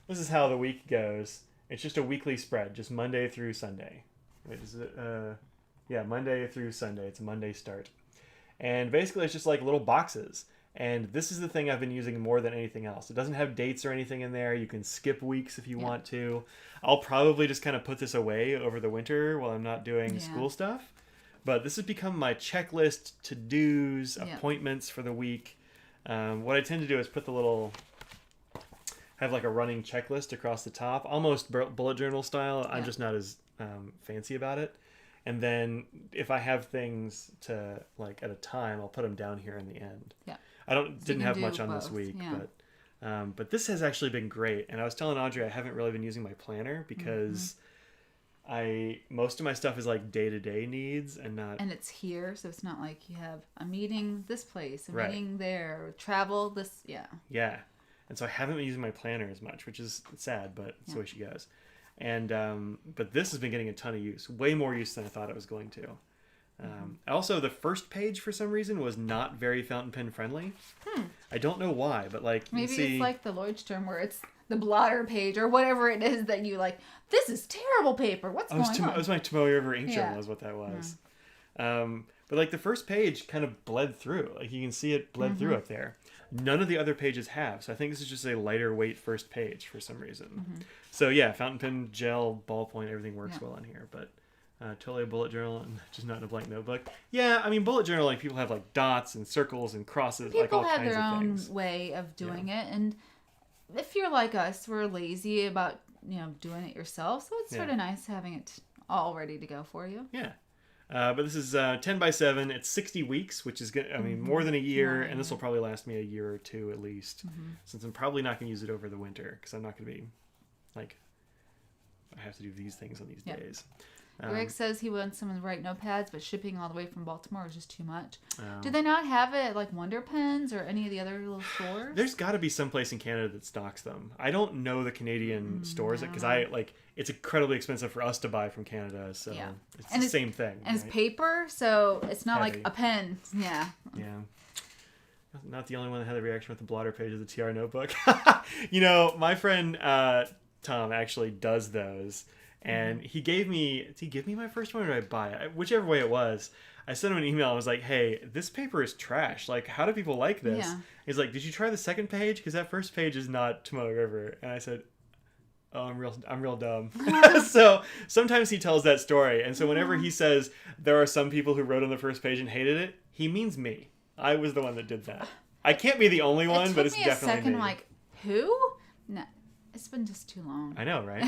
the week goes. It's just a weekly spread, just Monday through Sunday. Wait, is it? Yeah, Monday through Sunday. It's a Monday start. And basically it's just like little boxes. And this is the thing I've been using more than anything else. It doesn't have dates or anything in there. You can skip weeks if you want to. I'll probably just kind of put this away over the winter while I'm not doing school stuff. But this has become my checklist, to-dos, appointments for the week. What I tend to do is put the little... have like a running checklist across the top, almost bullet journal style. I'm just not as fancy about it. And then if I have things to like at a time, I'll put them down here in the end. Yeah. I didn't have much on this week, but this has actually been great. And I was telling Audrey I haven't really been using my planner because most of my stuff is like day-to-day needs and not... And it's here, so it's not like you have a meeting this place, a meeting there, travel this... Yeah. And so I haven't been using my planner as much, which is sad, but it's the way she goes. And but this has been getting a ton of use, way more use than I thought it was going to. Also, the first page for some reason was not very fountain pen friendly. I don't know why, but like maybe it's like the Lloydstrom where it's the blotter page or whatever it is that you like. This is terrible paper. What's going on? It was my Tomoe River ink journal, is what that was. But like the first page kind of bled through. Like you can see it bled through up there. None of the other pages have. So I think this is just a lighter weight first page for some reason. So yeah, fountain pen, gel, ballpoint, everything works well on here. But totally a bullet journal and just not in a blank notebook. Yeah, I mean bullet journal, like people have like dots and circles and crosses, like all kinds of things. People have their own way of doing it, and if you're like us, we're lazy about doing it yourself. So it's sort of nice having it all ready to go for you. Yeah. But this is 10 by 7. It's 60 weeks, which is good. I mean, more than a year, and this will probably last me a year or two at least, since I'm probably not going to use it over the winter because I'm not going to be like, I have to do these things on these days. Rick says he wants someone to write notepads, but shipping all the way from Baltimore is just too much. Oh. Do they not have it at like Wonder Pens or any of the other little stores? There's got to be some place in Canada that stocks them. I don't know the Canadian stores because it's incredibly expensive for us to buy from Canada, so it's the same thing. And it's paper, so it's not heavy. like a pen. Yeah. Yeah. Not the only one that had the reaction with the blotter page of the TR notebook. My friend Tom actually does those. And he gave me... Did he give me my first one or did I buy it? Whichever way it was. I sent him an email. I was like, hey, this paper is trash. Like, how do people like this? Yeah. He's like, did you try the second page? Because that first page is not Tomoe River. And I said, oh, I'm real dumb. So sometimes he tells that story. And so whenever he says there are some people who wrote on the first page and hated it, he means me. I was the one that did that. I can't be the only one, but it's definitely me. It took me a second, like, who? No, it's been just too long. I know, right?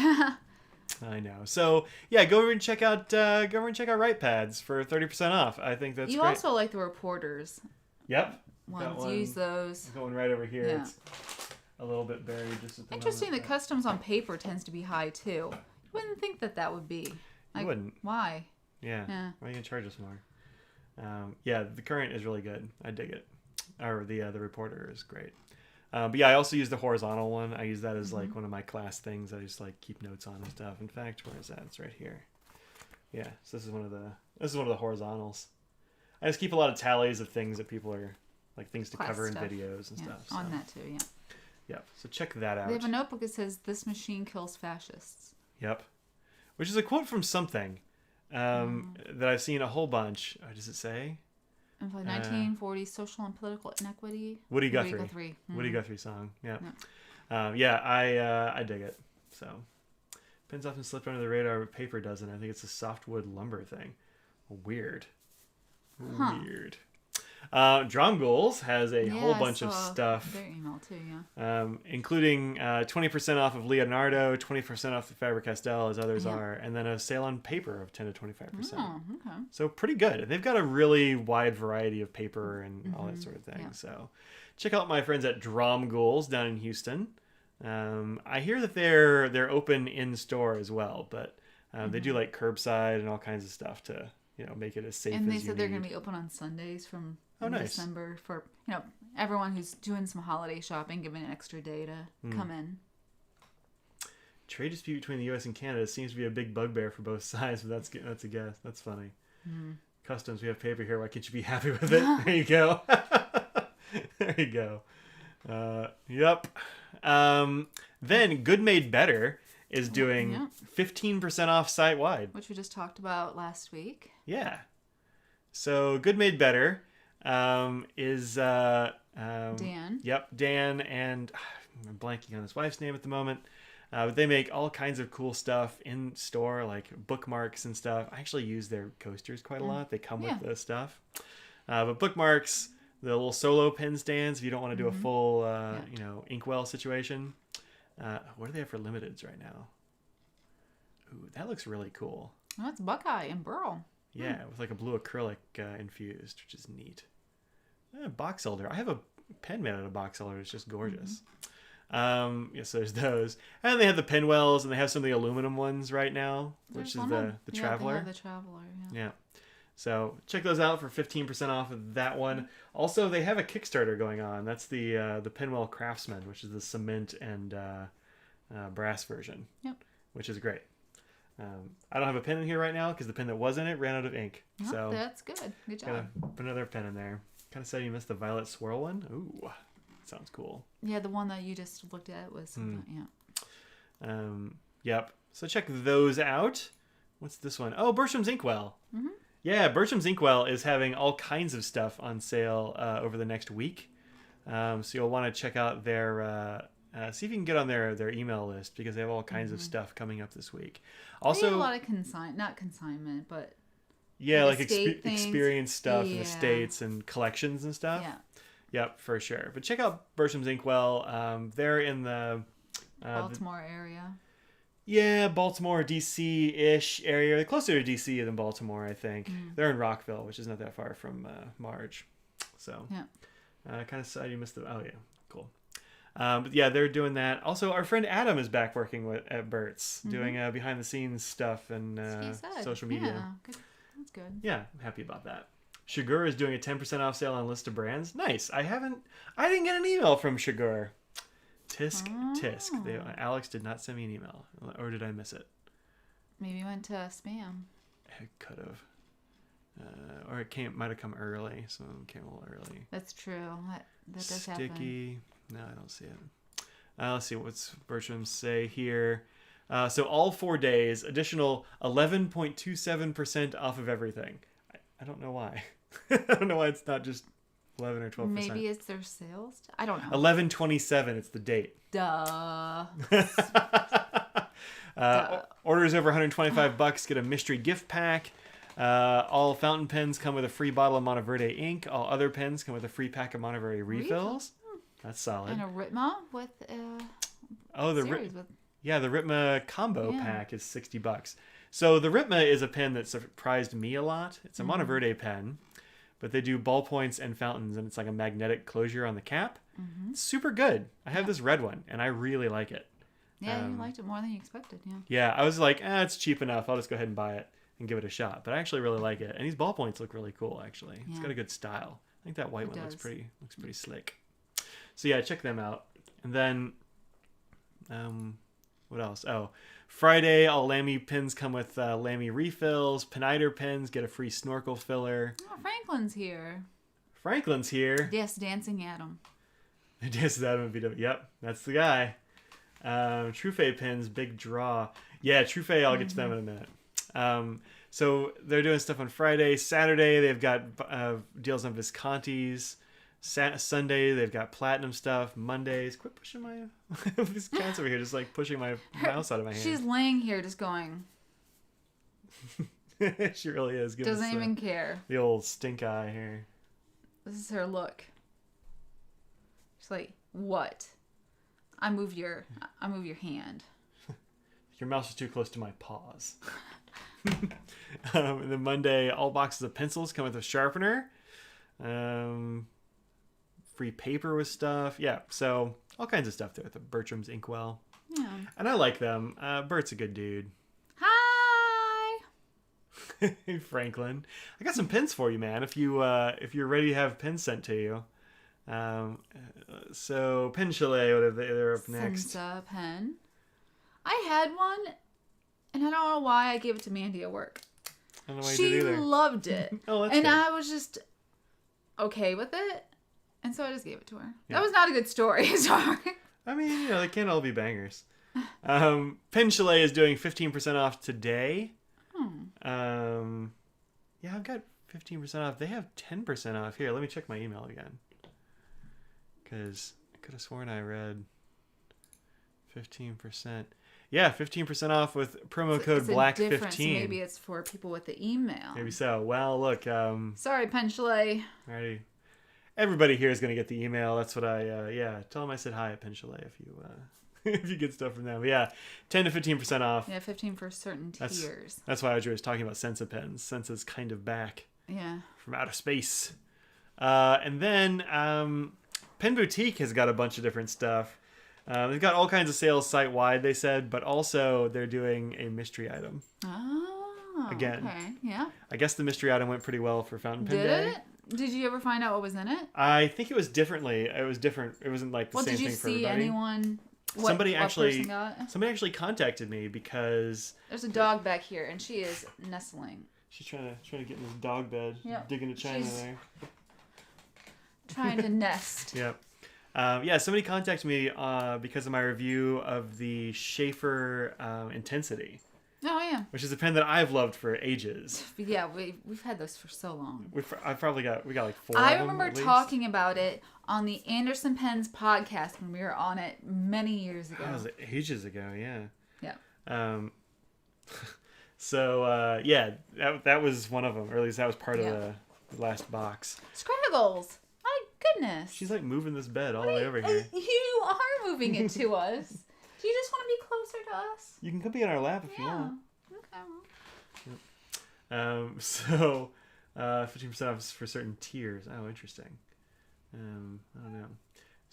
I know. So yeah, go over and check out Write Pads for 30% off. I think that's great. You also like the reporters. Yep. Use those. Going right over here. Yeah. It's a little bit buried just at the Interesting. moment. The customs on paper tends to be high too. You wouldn't think that would be. You wouldn't. Why? Yeah. Why are you gonna charge us more? The current is really good. I dig it. Or the reporter is great. But yeah, I also use the horizontal one. I use that as like one of my class things. I just like keep notes on and stuff. In fact, where is that? It's right here. Yeah, so this is one of the horizontals. I just keep a lot of tallies of things that people are like things to cover in videos and stuff. On that too, yeah. Yep. So check that out. They have a notebook that says "This machine kills fascists." Yep. Which is a quote from something that I've seen a whole bunch. Does it say? 1940s social and political inequity. Woody Guthrie. Woody Guthrie song. Yeah. I dig it. So pins often slip under the radar, but paper doesn't. I think it's a softwood lumber thing. Weird. Dromgoals has a whole bunch of stuff. Their email too, yeah. Including 20% off of Leonardo, 20% off the Faber-Castell, as others are, and then a sale on paper of 10 to 25%. Oh, okay. So pretty good. They've got a really wide variety of paper and all that sort of thing. Yeah. So check out my friends at Dromgoals down in Houston. I hear that they're open in store as well, but they do like curbside and all kinds of stuff to make it as safe as you need. And they said they're going to be open on Sundays from December for everyone who's doing some holiday shopping, giving an extra day to come in. Trade dispute between the U.S. and Canada seems to be a big bugbear for both sides, but that's a guess. That's funny. Customs, we have paper here. Why can't you be happy with it? There you go. There you go. Yep. Then Good Made Better is doing 15% off site-wide. Which we just talked about last week. Yeah. So Good Made Better is... Dan. Yep, Dan, and I'm blanking on his wife's name at the moment. But they make all kinds of cool stuff in store, like bookmarks and stuff. I actually use their coasters quite a lot. They come with the stuff. But bookmarks, the little solo pen stands, if you don't want to do a full, inkwell situation. What do they have for limiteds right now? Ooh, that looks really cool. Oh, it's Buckeye and Burl. Yeah, with like a blue acrylic infused, which is neat. Box elder. I have a pen made out of box elder. It's just gorgeous. So there's those. And they have the Pinwells, and they have some of the aluminum ones right now, which is the Traveler. They have the Traveler, yeah. So check those out for 15% off of that one. Also, they have a Kickstarter going on. That's the Pinwell Craftsman, which is the cement and brass version. Yep. Which is great. I don't have a pen in here right now because the pen that was in it ran out of ink. Oh, so that's good. Good job. Gotta put another pen in there. Kind of sad you missed the Violet Swirl one. Ooh, sounds cool. Yeah, the one that you just looked at was Yep. So check those out. What's this one? Oh, Bertram's Inkwell. Yeah, Bertram's Inkwell is having all kinds of stuff on sale over the next week. So you'll want to check out their... see if you can get on their email list because they have all kinds of stuff coming up this week. Also, they have a lot of not consignment, but like experience stuff in the States and collections and stuff. Yeah. Yep, for sure. But check out Bertram's Inkwell. They're in the Baltimore area. Yeah, Baltimore, D.C.-ish area. They're closer to D.C. than Baltimore, I think. They're in Rockville, which is not that far from Marge. So, kind of sad you missed the... Oh, yeah. Cool. But yeah, they're doing that. Also, our friend Adam is back working at Burt's, doing behind the scenes stuff and social media. Yeah, good. That's good. Yeah, I'm happy about that. Shigur is doing a 10% off sale on a list of brands. Nice. I didn't get an email from Shigur. Tisk. Alex did not send me an email, or did I miss it? Maybe it went to spam. It could have. Or it might have come early. Some of them came a little early. That's true. That does happen. Sticky. No, I don't see it. Let's see what's Bertram's say here. So all 4 days, additional 11.27% off of everything. I don't know why. I don't know why it's not just 11 or 12%. Maybe it's their sales. I don't know. 11/27. It's the date. Duh. Orders over $125 get a mystery gift pack. All fountain pens come with a free bottle of Monteverde ink. All other pens come with a free pack of Monteverde refills. That's solid. And a Ritma with the Ritma combo pack is $60. So the Ritma is a pen that surprised me a lot. It's a Monteverde pen, but they do ballpoints and fountains, and it's like a magnetic closure on the cap. It's super good. I have this red one, and I really like it. Yeah, you liked it more than you expected. Yeah. Yeah, I was like, it's cheap enough. I'll just go ahead and buy it and give it a shot. But I actually really like it, and these ballpoints look really cool. Actually, it's got a good style. I think that white one looks pretty slick. So yeah, check them out. And then, what else? Oh, Friday, all Lamy pens come with Lamy refills. Peniter pens get a free snorkel filler. Oh, Franklin's here. Yes, dancing at him. Dances at him and BW. Yep, that's the guy. Trufe pens, big draw. Yeah, Trufe, I'll get to them in a minute. So they're doing stuff on Friday. Saturday, they've got deals on Visconti's. Sunday, they've got platinum stuff. Mondays, quit pushing my... This cat's over here just like pushing my mouse out of my hand. She's laying here just going... She really is. Doesn't even care. The old stink eye here. This is her look. She's like, what? I move your hand. Your mouse is too close to my paws. And then Monday, all boxes of pencils come with a sharpener. Free paper with stuff. Yeah, so all kinds of stuff there with the Bertram's Inkwell. Yeah. And I like them. Bert's a good dude. Hi! Hey, Franklin. I got some pins for you, man, if you're ready to have pins sent to you. So Pen Chalet, they're up next. Senza pen. I had one, and I don't know why I gave it to Mandy at work. I don't know why you did either. She loved it. Oh, that's and good. I was just okay with it, and so I just gave it to her. Yeah. That was not a good story. Sorry. I mean, they can't all be bangers. Pen Chalet is doing 15% off today. Yeah, I've got 15% off. They have 10% off here. Let me check my email again. Because I could have sworn I read 15%. Yeah, 15% off with promo code BLACK15. Maybe it's for people with the email. Maybe so. Well, look. Sorry, Pen Chalet. Alrighty. Everybody here is going to get the email. That's what tell them I said hi at Pen Chalet if you if you get stuff from them. But yeah, 10 to 15% off. Yeah, 15 for certain tiers. That's why I was talking about Sensa pens. Sensa's kind of back. Yeah. From outer space. And then Pen Boutique has got a bunch of different stuff. They've got all kinds of sales site-wide, they said, but also they're doing a mystery item. Oh, again. Okay, yeah. I guess the mystery item went pretty well for Fountain Pen Day. Did it? Did you ever find out what was in it? I think it was differently. It was different. It wasn't like the same thing for everybody. Did you see anyone... Somebody actually contacted me because... There's a dog back here, and she is nestling. She's trying to get in this dog bed. Yep. Digging a China there. Trying to nest. Yep. Somebody contacted me because of my review of the Schaefer Intensity. Oh, yeah. Which is a pen that I've loved for ages. Yeah, we've had those for so long. We got like 4 I of them, remember talking about it on the Anderson Pens podcast when we were on it many years ago. That was ages ago, yeah. Yeah. That was one of them, or at least that was part of the last box. Scraggles! My goodness. She's like moving this bed all the way over here. You are moving it to us. Do you just want to be closer to us? You can come be in our lap if you want. Okay. So 15% off for certain tiers. Oh, interesting. I don't know.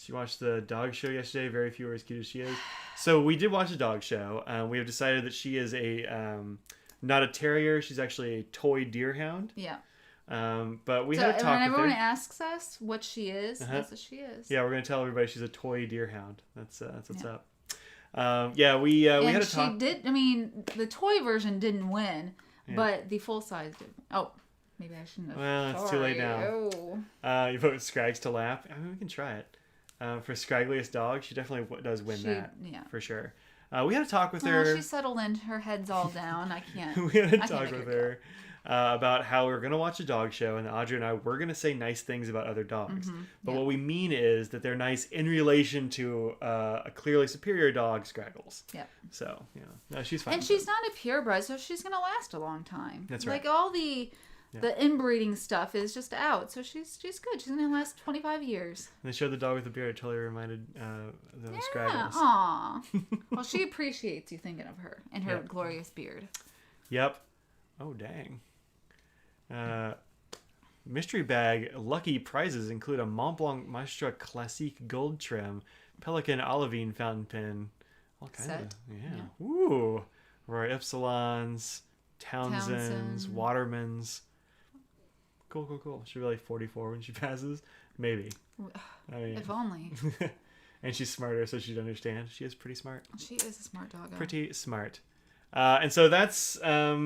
She watched the dog show yesterday. Very few are as cute as she is. So we did watch a dog show. We have decided that she is not a terrier. She's actually a toy deerhound. Yeah. But we had a talk with her. When everyone asks us what she is, that's what she is. Yeah, we're going to tell everybody she's a toy deerhound. That's what's up. We had a talk. She did. I mean, the toy version didn't win, but the full size did. Oh, maybe I shouldn't have. Well, it's too late now. You vote Scrags to lap. I mean, we can try it. For Scraggliest dog, she definitely does win that. Yeah. For sure. We had a talk with her. She settled in. Her head's all down. I can't. We had a talk with her about how we were going to watch a dog show, and Audrey and I were going to say nice things about other dogs. Mm-hmm. But what we mean is that they're nice in relation to a clearly superior dog, Scraggles. Yeah. So, no, she's fine. And she's not a purebred, so she's going to last a long time. That's right. Like all the inbreeding stuff is just out, so she's good. She's gonna last 25 years. And they showed the dog with the beard. It totally reminded the Scraggles. Aw. Well, she appreciates you thinking of her and her glorious beard. Yep. Oh dang. Mystery bag lucky prizes include a Mont Blanc Maestra Classique gold trim, Pelican Olivine fountain pen, all kinds of Ooh, Roy Epsilons, Townsend's, Waterman's. Cool. She'll be like 44 when she passes. Maybe. I mean, if only. And she's smarter, so she'd understand. She is pretty smart. She is a smart dog. Pretty smart. And so that's... I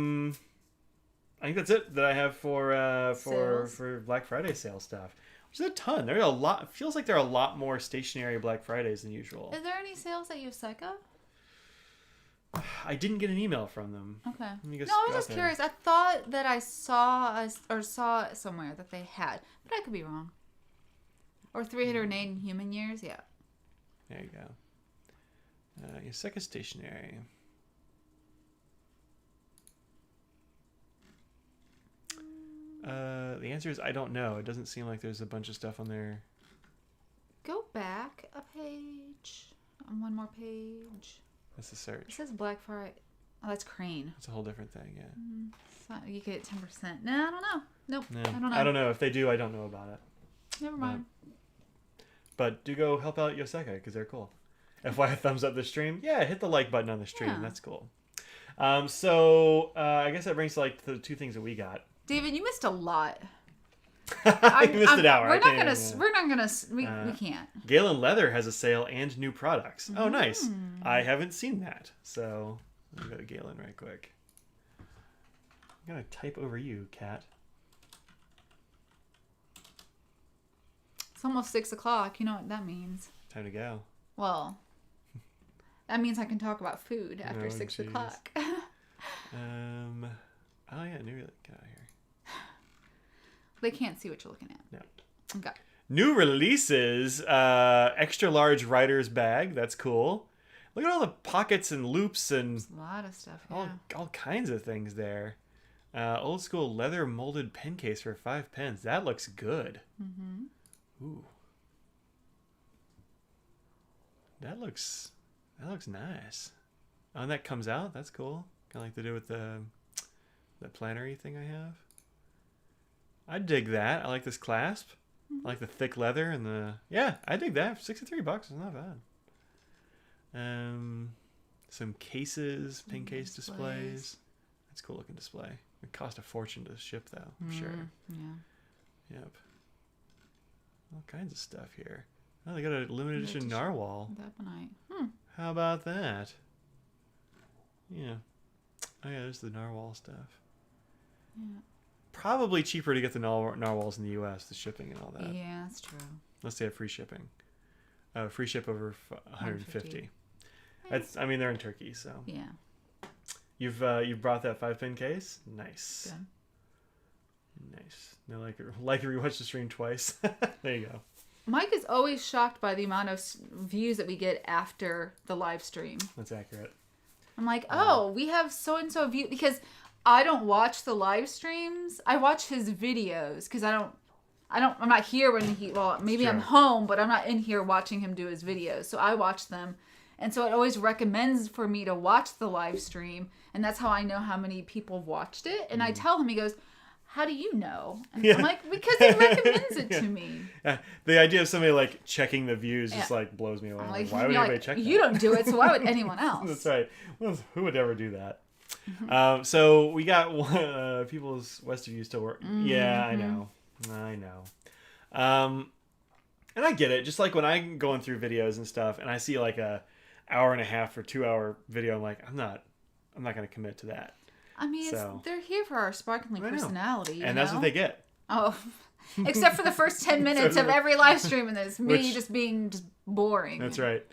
think that's it that I have for Black Friday sale stuff. Which is a ton. There are a lot. It feels like there are a lot more stationary Black Fridays than usual. Is there any sales at Yoseka? I didn't get an email from them. Okay. No, I was just curious. I thought that I saw it somewhere that they had, but I could be wrong. Or 308 human years, yeah. There you go. Yoseka stationery. The answer is I don't know. It doesn't seem like there's a bunch of stuff on there. Go back a page. One more page. That's the search. It says Black Friday. Oh, that's Crane. It's a whole different thing, yeah. So you get 10%. No, I don't know. Nope. No, I don't know. I don't know. If they do, I don't know about it. Never mind. But do go help out Yoseka because they're cool. FYI, thumbs up the stream. Yeah, hit the like button on the stream. Yeah. That's cool. So I guess that brings to like the two things that we got. David, you missed a lot. I missed an hour. We can't. Galen Leather has a sale and new products. Oh, nice. I haven't seen that. So let me go to Galen right quick. I'm going to type over you, Kat. It's almost 6 o'clock. You know what that means. Time to go. Well, that means I can talk about food after 6 o'clock. Oh, yeah. New Get out of here. They can't see what you're looking at. No. Okay. New releases. Extra large writer's bag. That's cool. Look at all the pockets and loops and a lot of stuff. Yeah. All kinds of things there. Old school leather molded pen case for 5 pens. That looks good. Mm-hmm. Ooh. That looks nice. Oh, and that comes out. That's cool. Kind of like they do with the plannery thing I have. I dig that. I like this clasp. I like the thick leather and the... Yeah, I dig that. $63 is not bad. Some cases, pen case displays. That's a cool looking display. It cost a fortune to ship though, for sure. Yeah. Yep. All kinds of stuff here. Oh, they got a limited edition narwhal. How about that? Yeah. Oh yeah, there's the narwhal stuff. Yeah. Probably cheaper to get the narwhals in the U.S. The shipping and all that. Yeah, that's true. Unless they have free shipping. Free ship over 150. That's. I mean, they're in Turkey, so. Yeah. You've brought that 5-pin case. Nice. Good. Nice. No, like rewatch the stream twice. There you go. Mike is always shocked by the amount of views that we get after the live stream. That's accurate. I'm like, we have so and so view because I don't watch the live streams. I watch his videos because I'm not here when maybe I'm home, but I'm not in here watching him do his videos. So I watch them. And so it always recommends for me to watch the live stream. And that's how I know how many people watched it. And I tell him, he goes, how do you know? And I'm like, because it recommends it to me. Yeah. The idea of somebody like checking the views just like blows me away. Like, why would anybody check that? You don't do it, so why would anyone else? That's right. Well, who would ever do that? So we got People's West of You still work. Yeah, I know. And I get it. Just like when I'm going through videos and stuff, and I see like a hour and a half or 2 hour video, I'm like, I'm not going to commit to that. I mean, they're here for our sparkling personality, and that's what they get. Oh, except for the first 10 minutes of every live stream, and it's me just being boring. That's right.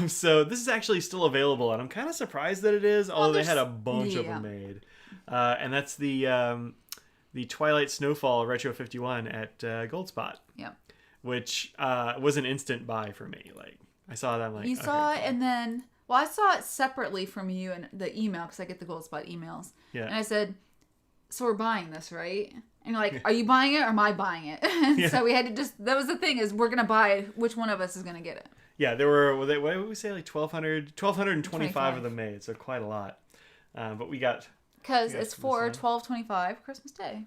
So this is actually still available, and I'm kind of surprised that it is, although they had a bunch of them made. And that's the Twilight Snowfall Retro 51 at Goldspot. Yeah. Which was an instant buy for me. Like, I saw that, I'm like, you saw it, and then... Well, I saw it separately from you in the email, because I get the Goldspot emails. Yeah. And I said, so we're buying this, right? And you're like, are you buying it or am I buying it? And so we had to that was the thing, is we're going to buy, which one of us is going to get it? Yeah, there were, what did we say, like 1,225 of them made, so quite a lot. But we got... Because it's for 12/25 Christmas Day.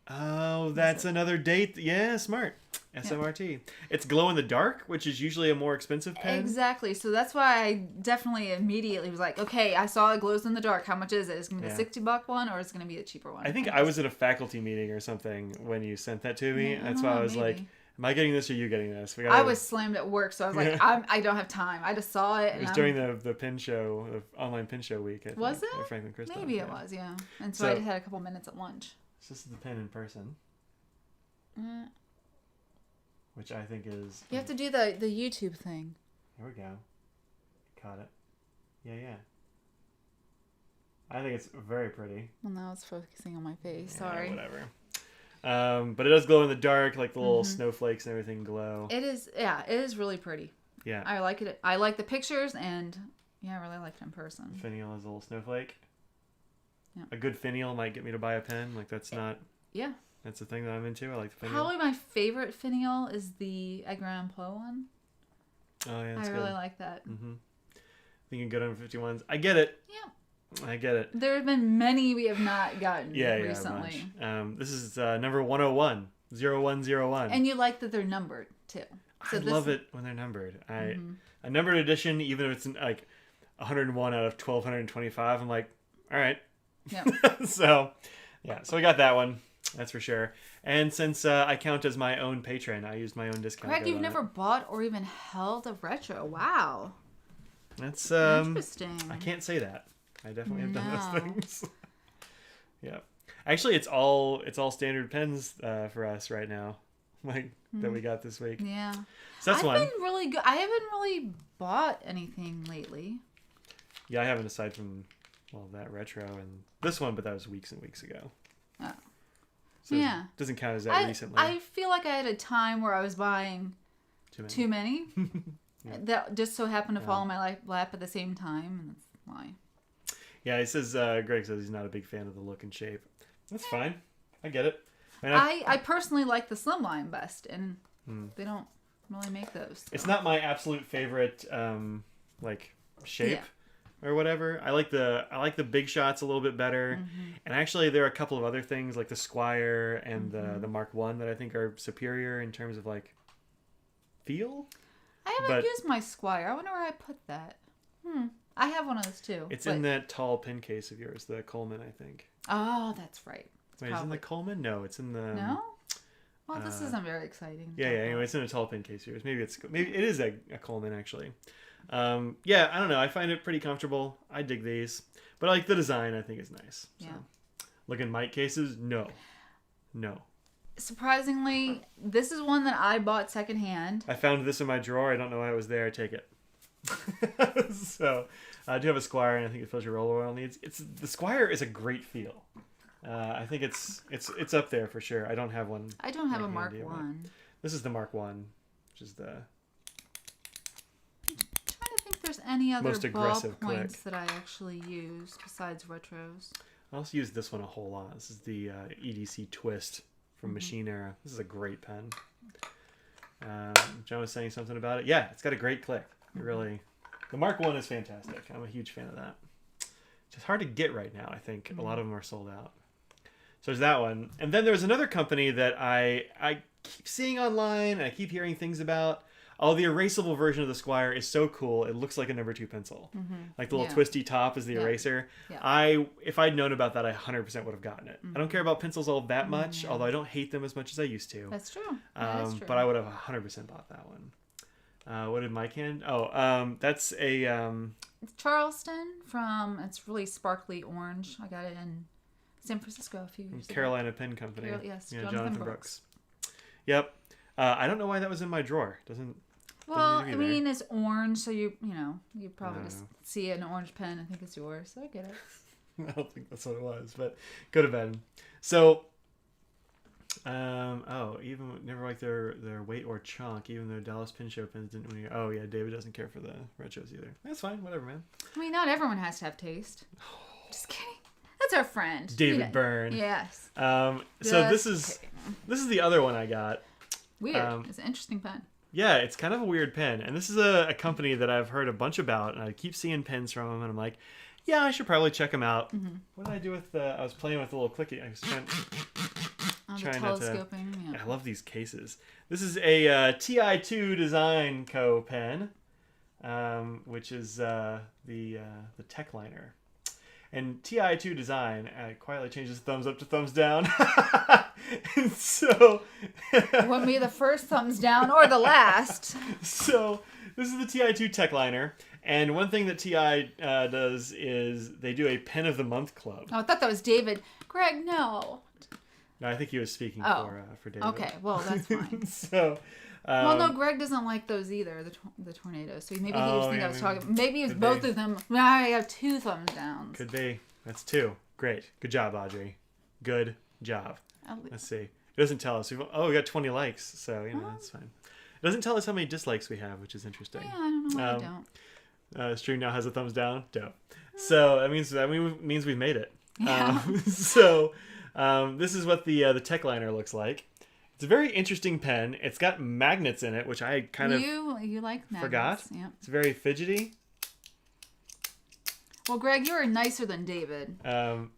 Oh, that's another date. Yeah, smart. SMRT. Yeah. It's glow in the dark, which is usually a more expensive pen. Exactly. So that's why I definitely immediately was like, okay, I saw it glows in the dark. How much is it? Is it going to be the $60 one, or is it going to be a cheaper one? I think I was at a faculty meeting or something when you sent that to me. That's why I was like, am I getting this or you getting this? I was slammed at work, so I was like, I don't have time. I just saw it. It was during the pin show, the online pin show week. Was it? At Franklin Christoph. Maybe it was, yeah. And so I just had a couple minutes at lunch. This is the pen in person. Which I think is... You have to do the YouTube thing. There we go. Caught it. Yeah. I think it's very pretty. Well, now it's focusing on my face. Sorry. Whatever. But it does glow in the dark, like the little snowflakes and everything glow. It is really pretty. Yeah. I like it. I like the pictures, and I really like it in person. The finial is a little snowflake. Yeah. A good finial might get me to buy a pen. Like, that's not... Yeah. That's the thing that I'm into. I like the finial. Probably my favorite finial is the Edgar Allan Poe one. Oh, yeah, I really like that. Mm-hmm. Thinking good on 51s. I get it. Yeah. I get it. There have been many we have not gotten recently. This is number 101. 0101. And you like that they're numbered, too. So I love it when they're numbered. A numbered edition, even if it's like 101 out of 1,225, I'm like, all right. Yeah. So we got that one. That's for sure. And since I count as my own patron, I used my own discount code. Greg, you've never bought or even held a retro. Wow. That's interesting. I can't say that. I definitely have done those things. Yeah. Actually, it's all standard pens for us right now. Like that we got this week. Yeah. So that's one. I've been really good. I haven't really bought anything lately. Yeah, I haven't, aside from that retro and this one, but that was weeks and weeks ago. Oh. So it doesn't count as that recently. I feel like I had a time where I was buying too many. That just so happened to fall in my lap at the same time, and that's why. Yeah, he says, Greg says he's not a big fan of the look and shape. That's fine. I get it. I personally like the slimline best, and they don't really make those. So. It's not my absolute favorite shape. Yeah. Or whatever. I like the big shots a little bit better. And actually there are a couple of other things like the Squire and the Mark 1 that I think are superior in terms of like feel. I haven't used my Squire. I wonder where I put that. I have one of those too. It's in that tall pin case of yours, the Coleman, I think. Oh, that's right. Wait, is it in the Coleman? No, it's in the... No? Well, this isn't very exciting. Yeah, anyway, it's in a tall pin case of yours. Maybe it is a Coleman actually. I don't know. I find it pretty comfortable. I dig these. But I like the design. I think is nice. So. Yeah. Looking mic cases? No. Surprisingly, this is one that I bought secondhand. I found this in my drawer. I don't know why it was there. I take it. So, I do have a Squire, and I think it fills your roller oil needs. The Squire is a great feel. I think it's up there for sure. I don't have one. I don't have a Mark 1. This is the Mark 1, which is the... There's any other ballpoints that I actually use besides retros. I also use this one a whole lot. This is the EDC Twist from Machine Era. This is a great pen. John was saying something about it. Yeah, it's got a great click. It really... The Mark 1 is fantastic. I'm a huge fan of that. It's just hard to get right now, I think. A lot of them are sold out. So there's that one. And then there's another company that I keep seeing online, and I keep hearing things about. Oh, the erasable version of the Squire is so cool. It looks like a number 2 pencil. Mm-hmm. Like the little twisty top is the eraser. Yeah. If I'd known about that, I 100% would have gotten it. I don't care about pencils all that much, although I don't hate them as much as I used to. That's true. That's true. But I would have 100% bought that one. What did Mike hand? Oh, that's a... It's Charleston it's really sparkly orange. I got it in San Francisco a few years ago. Carolina Pen Company. Yes, yeah, Jonathan Brooks. Yep. I don't know why that was in my drawer. Well, I mean, it's orange, so you probably just see an orange pen and think it's yours. So I get it. I don't think that's what it was, but could have been. So, even never liked their weight or chunk, even though Dallas Pin Show pens didn't win. Oh yeah, David doesn't care for the retros either. That's fine, whatever, man. I mean, not everyone has to have taste. Just kidding. That's our friend David Byrne. Yes. So this is the other one I got. Weird. It's an interesting pen. Yeah, it's kind of a weird pen. And this is a company that I've heard a bunch about, and I keep seeing pens from them, and I'm like, yeah, I should probably check them out. Mm-hmm. What did I do with I was playing with the little clicky. I was trying not to... Yeah. I love these cases. This is a TI2 Design Co. pen, which is the tech liner. And TI2 Design quietly changes thumbs up to thumbs down. And so... You want me the first thumbs down or the last? So this is the TI2 Tech Liner. And one thing that TI does is they do a Pen of the Month club. Oh, I thought that was David. Greg, no. No, I think he was speaking for David. Okay, well, that's fine. So... well, no, Greg doesn't like those either, the tornadoes. So maybe he was thinking I was talking... Maybe it was both of them. I have 2 thumbs downs. Could be. That's 2. Great. Good job, Audrey. Good job. Let's see. It doesn't tell us. We got 20 likes, so, that's fine. It doesn't tell us how many dislikes we have, which is interesting. Yeah, I don't know why I don't. Stream now has a thumbs down. Dope. So that means we've made it. Yeah. This is what the Tech Liner looks like. It's a very interesting pen. It's got magnets in it, which I kind of you like magnets. Forgot. Yeah. It's very fidgety. Well, Greg, you are nicer than David. And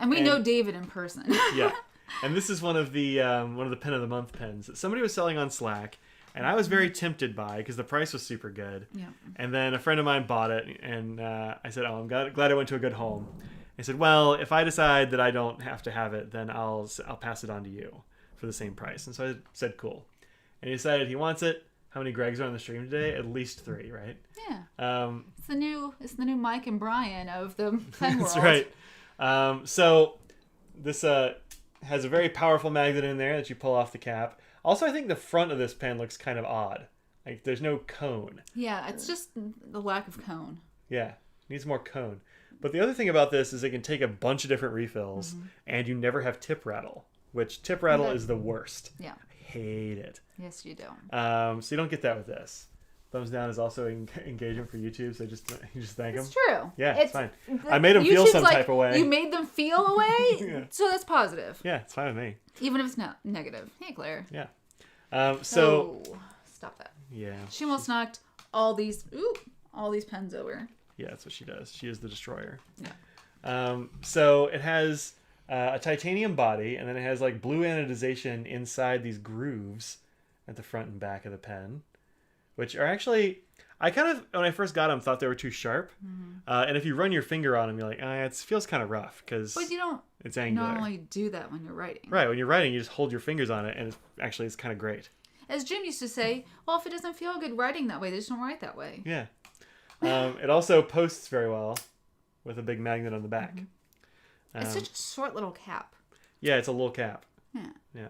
we know David in person. Yeah. And this is one of the Pen of the Month pens that somebody was selling on Slack, and I was very tempted by because the price was super good. Yeah. And then a friend of mine bought it, and I said, "Oh, I'm glad I went to a good home." I said, "Well, if I decide that I don't have to have it, then I'll pass it on to you for the same price." And so I said, "Cool." And he decided he wants it. How many Gregs are on the stream today? At least 3, right? Yeah. It's the new Mike and Brian of the pen world. That's right. So this has a very powerful magnet in there that you pull off the cap. Also, I think the front of this pen looks kind of odd. Like there's no cone. Yeah, it's just the lack of cone. Yeah, needs more cone. But the other thing about this is it can take a bunch of different refills, and you never have tip rattle, which tip rattle is the worst. Yeah. I hate it. Yes, you don't. So you don't get that with this. Thumbs down is also engagement for YouTube, so you just thank them. It's true. Yeah, it's fine. I made them feel some type of way. You made them feel a way, Yeah. So that's positive. Yeah, it's fine with me. Even if it's not negative. Hey, Claire. Yeah. Stop that. Yeah. She almost knocked all these pens over. Yeah, that's what she does. She is the destroyer. Yeah. So it has a titanium body, and then it has like blue anodization inside these grooves at the front and back of the pen, which are actually, I kind of, when I first got them, thought they were too sharp. And if you run your finger on them, you're like, it feels kind of rough because but you don't it's angular. normally do that when you're writing. Right, when you're writing, you just hold your fingers on it, and it's kind of great. As Jim used to say, well, if it doesn't feel good writing that way, they just don't write that way. Yeah. It also posts very well with a big magnet on the back. It's such a short little cap. Yeah, it's a little cap. Yeah.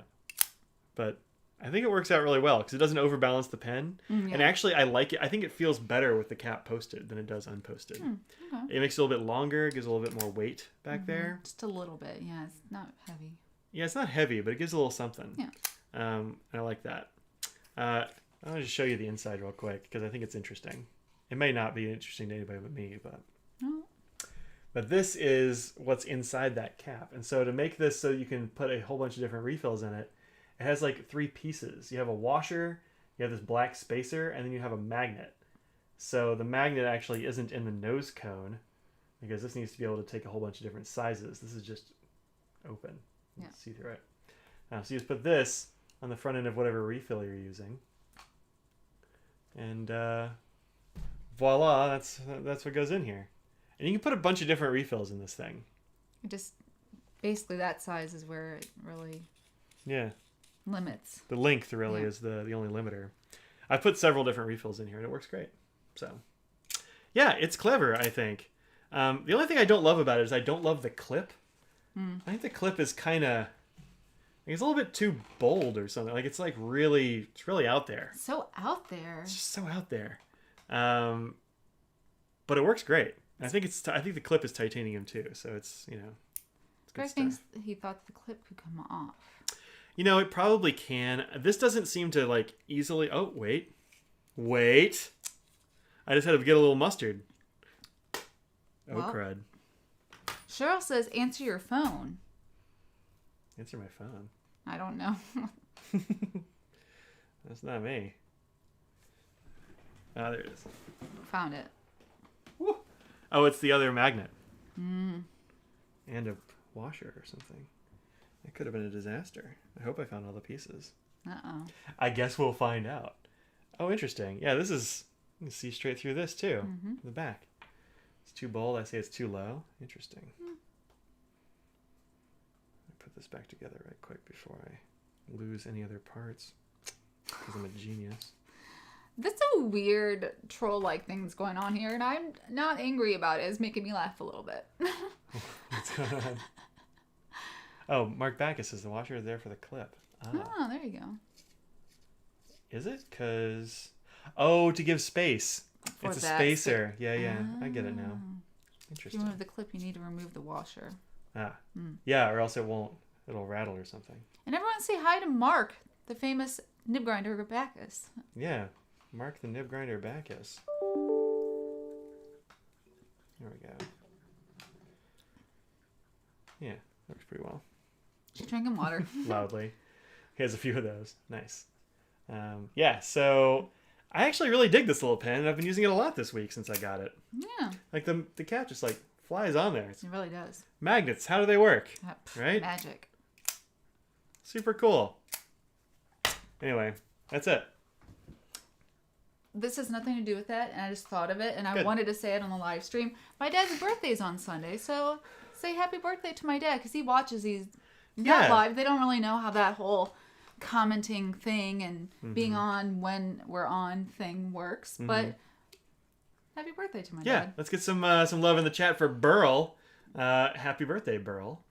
But I think it works out really well because it doesn't overbalance the pen. Yeah. And actually, I like it. I think it feels better with the cap posted than it does unposted. Okay. It makes it a little bit longer. It gives a little bit more weight back there. Just a little bit. Yeah, it's not heavy. Yeah, it's not heavy, but it gives a little something. Yeah. I like that. I'll just show you the inside real quick because I think it's interesting. It may not be interesting to anybody but me, but... Oh. But this is what's inside that cap. And so to make this so you can put a whole bunch of different refills in it, it has like 3 pieces. You have a washer, you have this black spacer, and then you have a magnet. So the magnet actually isn't in the nose cone because this needs to be able to take a whole bunch of different sizes. This is just open. Yeah. See through it. So you just put this on the front end of whatever refill you're using. And voila, that's what goes in here. And you can put a bunch of different refills in this thing. Just basically that size is where it really limits. The length really is the only limiter. I put several different refills in here and it works great. So yeah, it's clever, I think. The only thing I don't love about it is I don't love the clip. I think the clip is kind of, it's a little bit too bold or something. Like it's really out there. So out there. It's just so out there. But it works great. I think the clip is titanium too, so it's it's good thinks he thought the clip could come off. It probably can. This doesn't seem to like easily. Oh wait. I just had to get a little mustard. Oh crud. Cheryl says, "Answer your phone." Answer my phone. I don't know. That's not me. Ah, there it is. Found it. Woo. Oh, it's the other magnet. And a washer or something. It could have been a disaster. I hope I found all the pieces. Uh-oh. I guess we'll find out. Oh, interesting. Yeah, this is... You can see straight through this, too. In the back. It's too bold. I say it's too low. Interesting. Let me put this back together right quick before I lose any other parts. Because I'm a genius. That's a weird troll-like things going on here, and I'm not angry about it. It's making me laugh a little bit. What's going on? Oh, Mark Backus says the washer is there for the clip. Oh, there you go. Is it? Because... Oh, to give space. For it's a spacer. Yeah. I get it now. Interesting. If you remove the clip, you need to remove the washer. Yeah, or else it won't. It'll rattle or something. And everyone say hi to Mark, the famous nib grinder Backus. Yeah. Mark the nib grinder Backus. There we go. Yeah, works pretty well. She's drinking water. Loudly. He has a few of those. Nice. Yeah, so I actually really dig this little pen, and I've been using it a lot this week since I got it. Yeah. Like the cap just like flies on there. It really does. Magnets, how do they work? Right? Magic. Super cool. Anyway, that's it. This has nothing to do with that, and I just thought of it, and I wanted to say it on the live stream. My dad's birthday is on Sunday, so say happy birthday to my dad, because he watches these not live. They don't really know how that whole commenting thing and being on when we're on thing works, but happy birthday to my dad. Yeah, let's get some love in the chat for Burl. Happy birthday, Burl.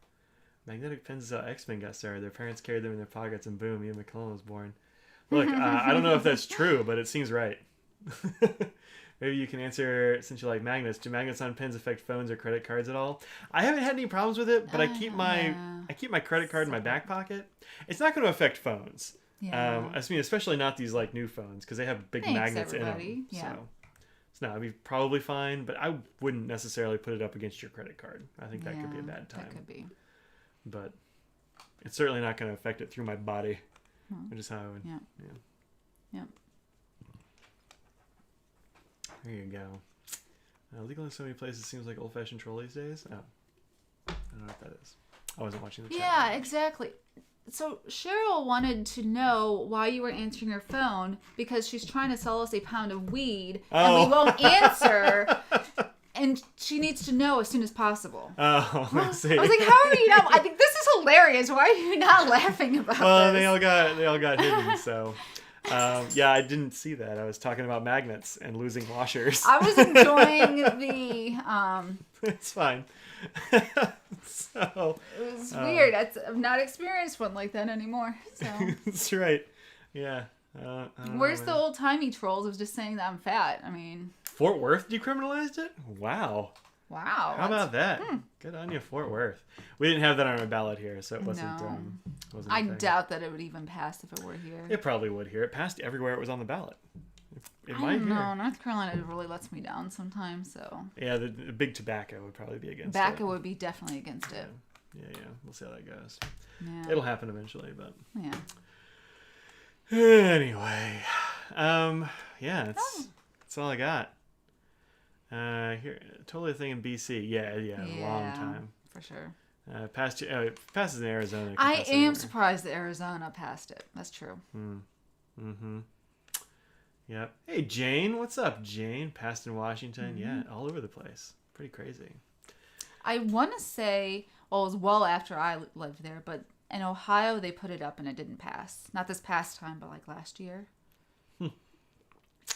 Magnetic pens is how X-Men got started. Their parents carried them in their pockets, and boom, Ian McClellan was born. Look, I don't know if that's true, but it seems right. Maybe you can answer, since you like magnets. Do magnets on pens affect phones or credit cards at all? I haven't had any problems with it, but I keep my credit card in my back pocket. It's not going to affect phones. Yeah. I mean, especially not these like new phones, because they have big magnets in them. Yeah. So no, I'd be probably fine, but I wouldn't necessarily put it up against your credit card. I think that could be a bad time. That could be. But it's certainly not going to affect it through my body, which is how I would. Yeah. There you go. Legal in so many places seems like old-fashioned troll these days. Oh, I don't know what that is. I wasn't watching the chat. Yeah, exactly. So Cheryl wanted to know why you were answering your phone, because she's trying to sell us a pound of weed, and we won't answer. And she needs to know as soon as possible. Oh, I see. I was like, how are you not? I think this is hilarious. Why are you not laughing about this? Well, they all got hidden, so... yeah, I didn't see that. I was talking about magnets and losing washers. I was enjoying the... It's fine. So it was weird. I've not experienced one like that anymore. So. That's right. Yeah. Where's the old-timey trolls? I was just saying that I'm fat. I mean... Fort Worth decriminalized it? Wow. Wow. How about that? Good on you, Fort Worth. We didn't have that on our ballot here, so it wasn't... No. Wasn't I doubt that it would even pass if it were here. It probably would here. It passed everywhere it was on the ballot. I don't know. North Carolina really lets me down sometimes, so... Yeah, the big tobacco would probably be against it. Tobacco would be definitely against it. Yeah. We'll see how that goes. Yeah. It'll happen eventually, but... Yeah. Anyway. Yeah, that's all I got. Here, totally a thing in BC. Yeah, a long time. For sure. Past it passes in Arizona. I am surprised that Arizona passed it. That's true. Mm-hmm. Yep. Hey, Jane. What's up, Jane? Passed in Washington. Yeah, all over the place. Pretty crazy. I want to say, well, it was well after I lived there, but in Ohio, they put it up and it didn't pass. Not this past time, but like last year.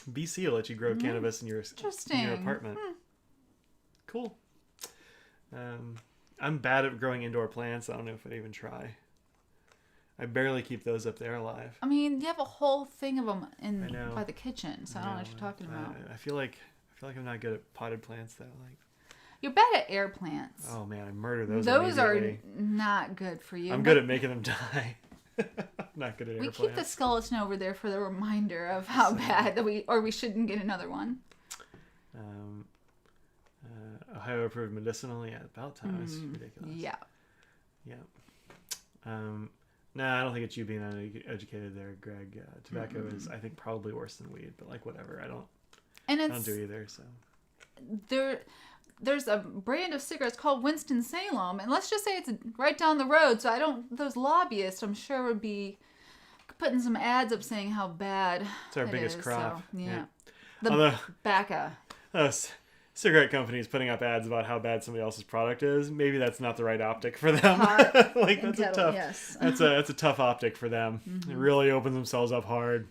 BC will let you grow cannabis in your apartment. Cool. I'm bad at growing indoor plants. I don't know if I'd even try. I barely keep those up there alive. I mean, you have a whole thing of them by the kitchen, so I don't know what you're talking about. I feel like I'm not good at potted plants though. Like, you're bad at air plants. oh man, I murder those. Those are not good for you. I'm good at making them die. Not good at air plants. We keep the skeleton over there for the reminder of how bad that we shouldn't get another one. Ohio approved medicinal. Yeah, about time. It's ridiculous. Yeah. No, I don't think it's you being uneducated there, Greg. Tobacco is, I think, probably worse than weed, but like whatever. I don't do either. So there's a brand of cigarettes called Winston-Salem, and let's just say it's right down the road. So those lobbyists, I'm sure, would be putting some ads up saying how bad it's our biggest crop. So, yeah. The tobacco. Cigarette companies putting up ads about how bad somebody else's product is. Maybe that's not the right optic for them. Like that's that's a tough optic for them. It really opens themselves up hard.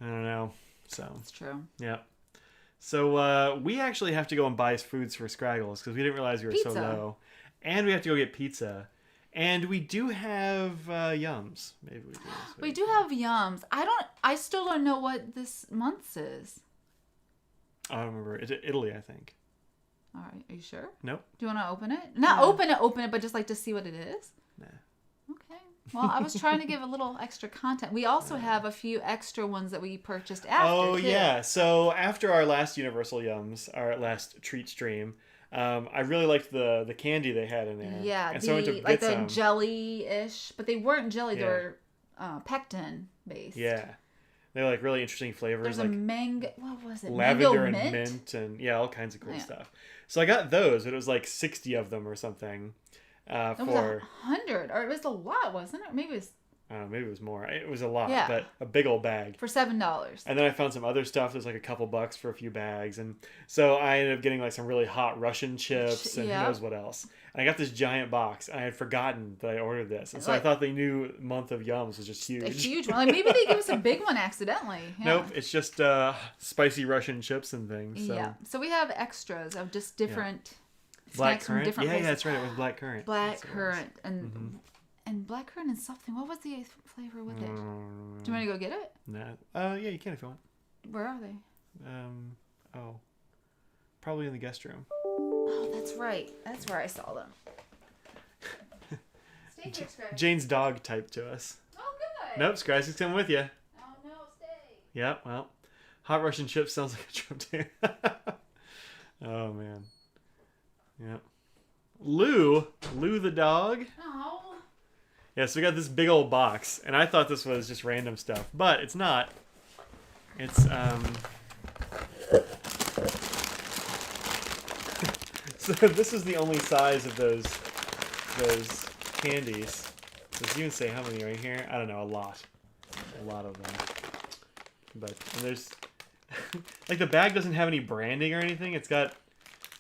I don't know. So it's true. Yeah. So we actually have to go and buy foods for Scraggles because we didn't realize we were so low, and we have to go get pizza, and we do have Yums. Maybe we do. We do have Yums. I still don't know what this month's is. I don't remember. It's Italy, I think. All right. Are you sure? Nope. Do you want to open it? Not open it, but just like to see what it is? Nah. Okay. Well, I was trying to give a little extra content. We also have a few extra ones that we purchased after. Oh, yeah. So after our last Universal Yums, our last treat stream, I really liked the candy they had in there. Yeah. And so I went to get some. Jelly-ish. But they weren't jelly. They were pectin-based. Yeah. They're like really interesting flavors. There's like a mango. What was it? Lavender mango and mint and all kinds of cool stuff. So I got those, but it was like 60 of them or something. It was 100, or it was a lot, wasn't it? Or maybe it was. I don't know, maybe it was more. It was a lot, Yeah. but a big old bag. For $7. And then I found some other stuff. There's like a couple bucks for a few bags. And so I ended up getting like some really hot Russian chips and who knows what else. And I got this giant box. And I had forgotten that I ordered this. And so I thought the new month of Yums was just huge. A huge one. Like maybe they give us a big one accidentally. Yeah. Nope. It's just spicy Russian chips and things. So. Yeah. So we have extras of just different black snacks currant. from different places. That's right. It was black currant. Black currant. And blackcurrant and something. What was the flavor with it? Do you want to go get it? No. Yeah, you can if you want. Where are they? Probably in the guest room. Oh, that's right. That's where I saw them. Stay here, Scratch. Jane's dog typed to us. Oh, good. Nope, Scratch is coming with you. Oh, no, stay. Yeah, well, hot Russian chips sounds like a trip too. Oh, man. Yep. Lou the dog. Oh. Yeah, so we got this big old box, and I thought this was just random stuff, but it's not. It's so this is the only size of those candies. Does it even say how many are in here? I don't know, a lot of them. But and there's like the bag doesn't have any branding or anything. It's got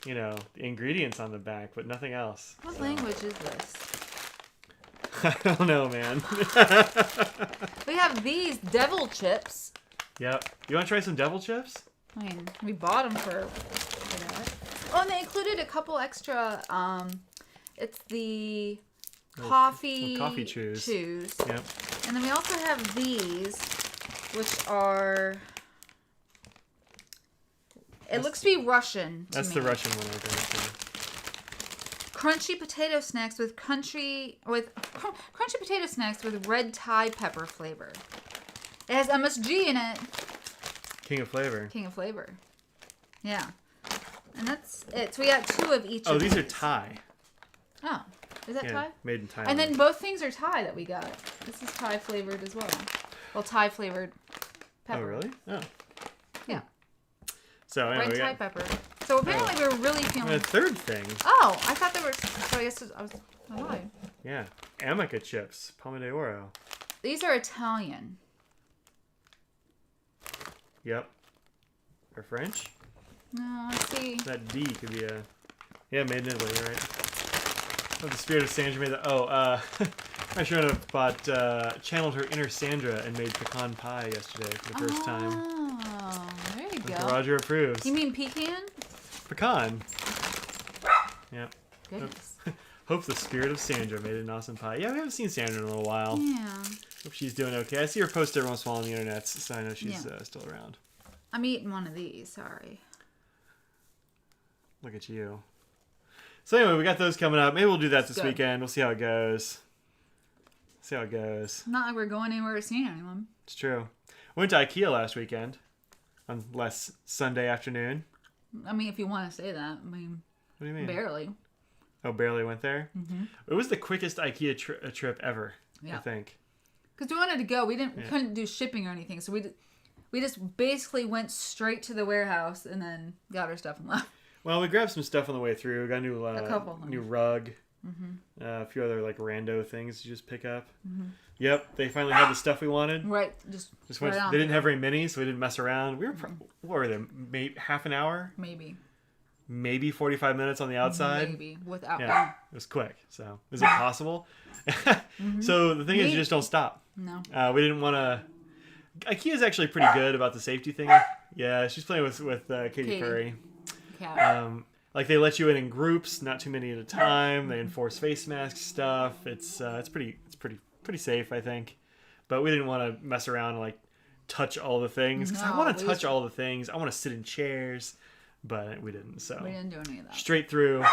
the ingredients on the back, but nothing else. What language is this? I don't know, man. We have these devil chips. Yep. You want to try some devil chips? I mean, we bought them for that. Oh, and they included a couple extra. It's the coffee chews. Yep. And then we also have these, which are. It looks to be Russian. That's the Russian one, I think. Crunchy potato snacks with crunchy potato snacks with red Thai pepper flavor. It has MSG in it. King of flavor. Yeah. And that's it. So we got 2 of each. Oh, these are Thai. Oh, is that Thai? Made in Thailand. And then both things are Thai that we got. This is Thai flavored as well. Well, Thai flavored pepper. Oh, really? Oh. Yeah. So anyway, red Thai pepper. So apparently we were really feeling... A third thing. Oh, I thought there were... So I guess I lied. Yeah. Amica chips. Palma de Oro. These are Italian. Yep. Or French? No, let's see. That D could be a... Yeah, made in Italy, right? Oh, the spirit of Sandra made that... my Sharona channeled her inner Sandra and made pecan pie yesterday for the first time. Oh, there you go. Roger approves. You mean pecan? Pecan. Yep. Goodness. Hope the spirit of Sandra made an awesome pie. Yeah, we haven't seen Sandra in a little while. Yeah. Hope she's doing okay. I see her post every once in a while on the internet, so I know she's still around. I'm eating one of these, sorry. Look at you. So anyway, we got those coming up. Maybe we'll do that this weekend. We'll see how it goes. Not like we're going anywhere or seeing anyone. It's true. We went to IKEA last weekend. On last Sunday afternoon. I mean, if you want to say that. I mean, what do you mean? Barely. Oh, barely went there? Mm-hmm. It was the quickest IKEA trip ever, I think. Because we wanted to go. We couldn't do shipping or anything. So we just basically went straight to the warehouse and then got our stuff and left. Well, we grabbed some stuff on the way through. We got a new rug. Mm-hmm. A few other like rando things to just pick up. Mm-hmm. Yep, they finally had the stuff we wanted. Right, just went. They didn't have very many, so we didn't mess around. We were what were they? Maybe half an hour? Maybe 45 minutes on the outside. Maybe without. Yeah, it was quick. So is it possible? Mm-hmm. So the thing is, you just don't stop. No. We didn't want to. IKEA is actually pretty good about the safety thing. Yeah, she's playing with Katy Perry. Like they let you in groups, not too many at a time. They enforce face mask stuff. It's pretty safe, I think. But we didn't want to mess around and like touch all the things because I want to touch all the things. I want to sit in chairs, but we didn't. So we didn't do any of that. Straight through.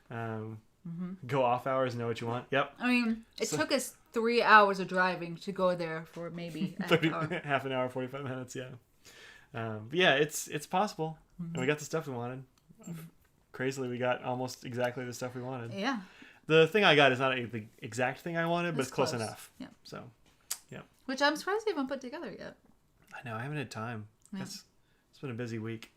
Go off hours. Know what you want. Yep. I mean, it took us 3 hours of driving to go there for maybe half an hour, 45 minutes. Yeah. But yeah, it's possible, and we got the stuff we wanted. Crazily, we got almost exactly the stuff we wanted. Yeah. The thing I got is not the exact thing I wanted, but it's close enough. Yeah. So, yeah. Which I'm surprised we haven't put together yet. I know. I haven't had time. Yeah. It's been a busy week.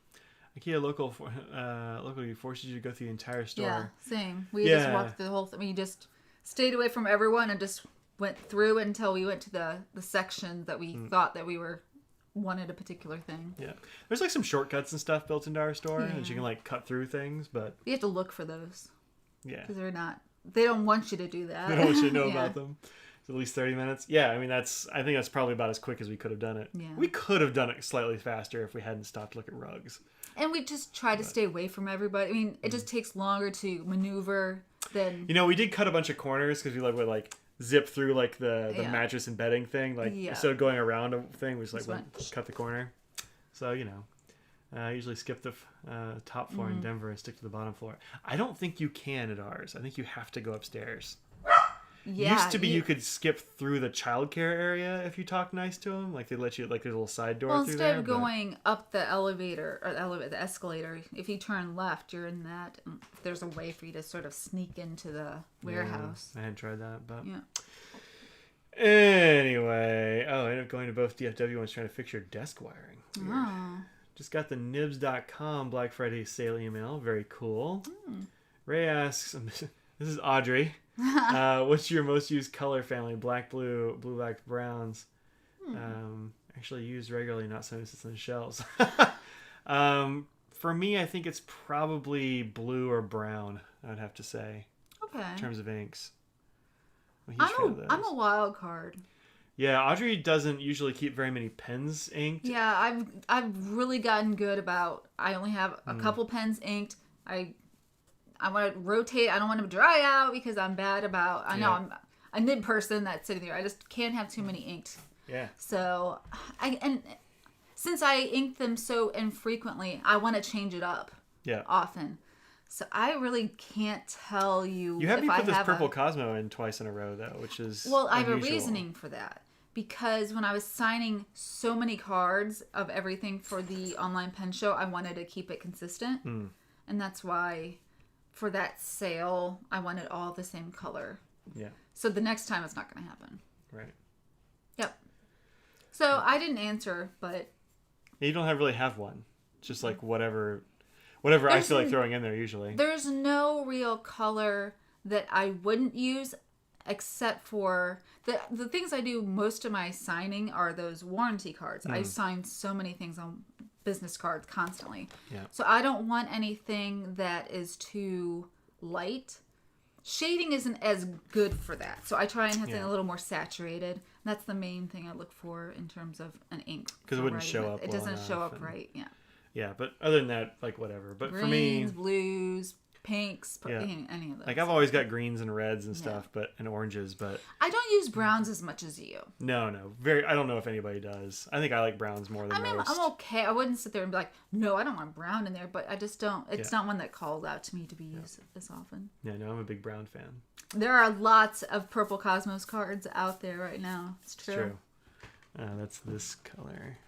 IKEA locally forces you to go through the entire store. Yeah, same. We just walked through the whole thing. We just stayed away from everyone and just went through until we went to the section that we thought that we wanted a particular thing. Yeah. There's like some shortcuts and stuff built into our store and you can like cut through things, but you have to look for those. Yeah. Because they don't want you to do that. They don't want you to know about them. It's at least 30 minutes. Yeah, I mean I think that's probably about as quick as we could have done it. Yeah. We could have done it slightly faster if we hadn't stopped to look at rugs. And we just tried to stay away from everybody. I mean, it just takes longer to maneuver than we did cut a bunch of corners because we would like zip through like the mattress and bedding thing, like instead of going around a thing, we just went cut the corner. So I usually skip the top floor in Denver and stick to the bottom floor. I don't think you can at ours. I think you have to go upstairs. Yeah, used to be you could skip through the childcare area if you talk nice to them. Like they let you, like there's a little side door through there. Instead of going up the elevator or the escalator, if you turn left, you're in that. There's a way for you to sort of sneak into the warehouse. I hadn't tried that, but anyway, I ended up going to both DFW ones trying to fix your desk wiring. Oh. Just got the nibs.com Black Friday sale email. Very cool. Ray asks, this is Audrey. What's your most used color family? Black, blue, blue, black, browns. Actually used regularly, not so much on the shelves. For me, I think it's probably blue or brown, I'd have to say. Okay. In terms of inks. I'm a wild card. Yeah, Audrey doesn't usually keep very many pens inked. Yeah, I've really gotten good about. I only have a couple pens inked. I want to rotate. I don't want them to dry out because I'm bad about. I know I'm a nib person that's sitting there. I just can't have too many inked. Yeah. So since I ink them so infrequently, I want to change it up. Yeah. Often. So I really can't tell you. You have me put this purple Cosmo in twice in a row though, which is unusual. I have a reasoning for that. Because when I was signing so many cards of everything for the online pen show, I wanted to keep it consistent. And that's why for that sale, I wanted all the same color. Yeah. So the next time it's not going to happen. Right. Yep. So I didn't answer, but... You don't really have one. It's just like whatever whatever I feel like throwing in there usually. There's no real color that I wouldn't use, except for the things I do most of my signing are those warranty cards. I sign so many things on business cards constantly. Yeah. So I don't want anything that is too light. Shading isn't as good for that. So I try and have something a little more saturated. That's the main thing I look for in terms of an ink. Because it wouldn't show up. It doesn't show up right. Yeah. Yeah, but other than that, like whatever. But Greens, for me, blues, pinks, any of those. Like I've always got greens and reds and stuff, and oranges, but I don't use browns as much as you. No. I don't know if anybody does. I think I like browns more than most. I'm okay. I wouldn't sit there and be like, no, I don't want brown in there, but I just don't. It's not one that calls out to me to be used as often. Yeah, no, I'm a big brown fan. There are lots of Purple Cosmos cards out there right now. It's true. It's true. That's this color.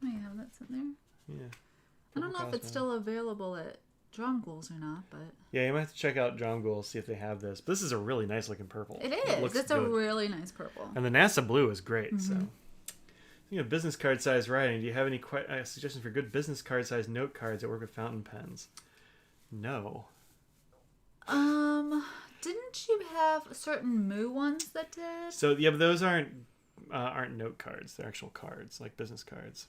I have that sitting there. Yeah. I don't know if it's still available at Drum Ghouls or not, but... Yeah, you might have to check out Drum Ghouls, see if they have this. But this is a really nice looking purple. It is. It's a really nice purple. And the NASA blue is great, so... Speaking of business card size writing, do you have any suggestions for good business card size note cards that work with fountain pens? No. Didn't you have certain Moo ones that did? So, yeah, but those aren't note cards. They're actual cards, like business cards.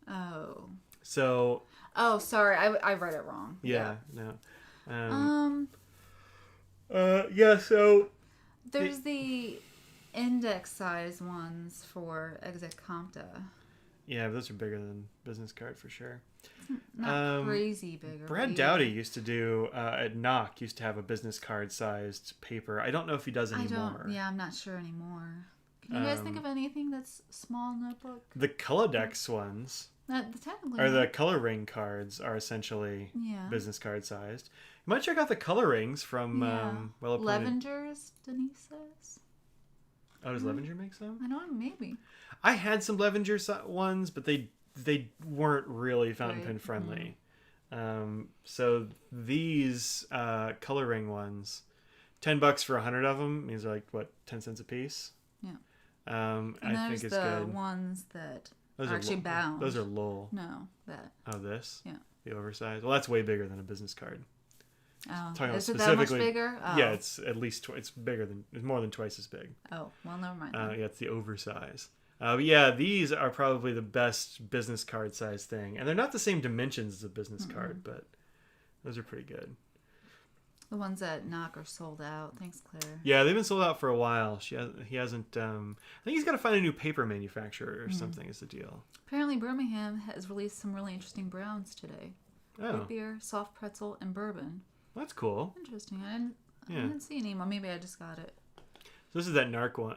Oh. So... Oh, sorry. I read it wrong. Yeah. No. So... There's the index size ones for Exit Compta. Yeah, but those are bigger than business card for sure. Not crazy bigger. Brad Dowdy used to do, at Knock, used to have a business card sized paper. I don't know if he does anymore. I'm not sure anymore. Can you guys think of anything that's small notebook? The Colodex ones... technically, or the color ring cards are essentially business card sized. You might check out the color rings from Levenger's, Denise says. Oh, does Levenger make some? I know, maybe. I had some Levenger ones, but they weren't really fountain pen friendly. So these color ring ones, $10 for 100 of them means they're like what, 10 cents a piece. Yeah. I think it's the good. Ones that are actually bound. Those are Lowell. No, that. Oh, this? Yeah. The oversized. Well, that's way bigger than a business card. Oh, is it that much bigger? Oh. Yeah, it's at least it's more than twice as big. Oh, well, never mind. Yeah, it's the oversize. But yeah, these are probably the best business card size thing, and they're not the same dimensions as a business card, but those are pretty good. The ones at Knock are sold out. Thanks, Claire. Yeah, they've been sold out for a while. He hasn't. I think he's got to find a new paper manufacturer or something. Is the deal? Apparently, Birmingham has released some really interesting browns today. Root beer, soft pretzel, and bourbon. That's cool. Interesting. I didn't see any more. Maybe I just got it. So this is that Narc one.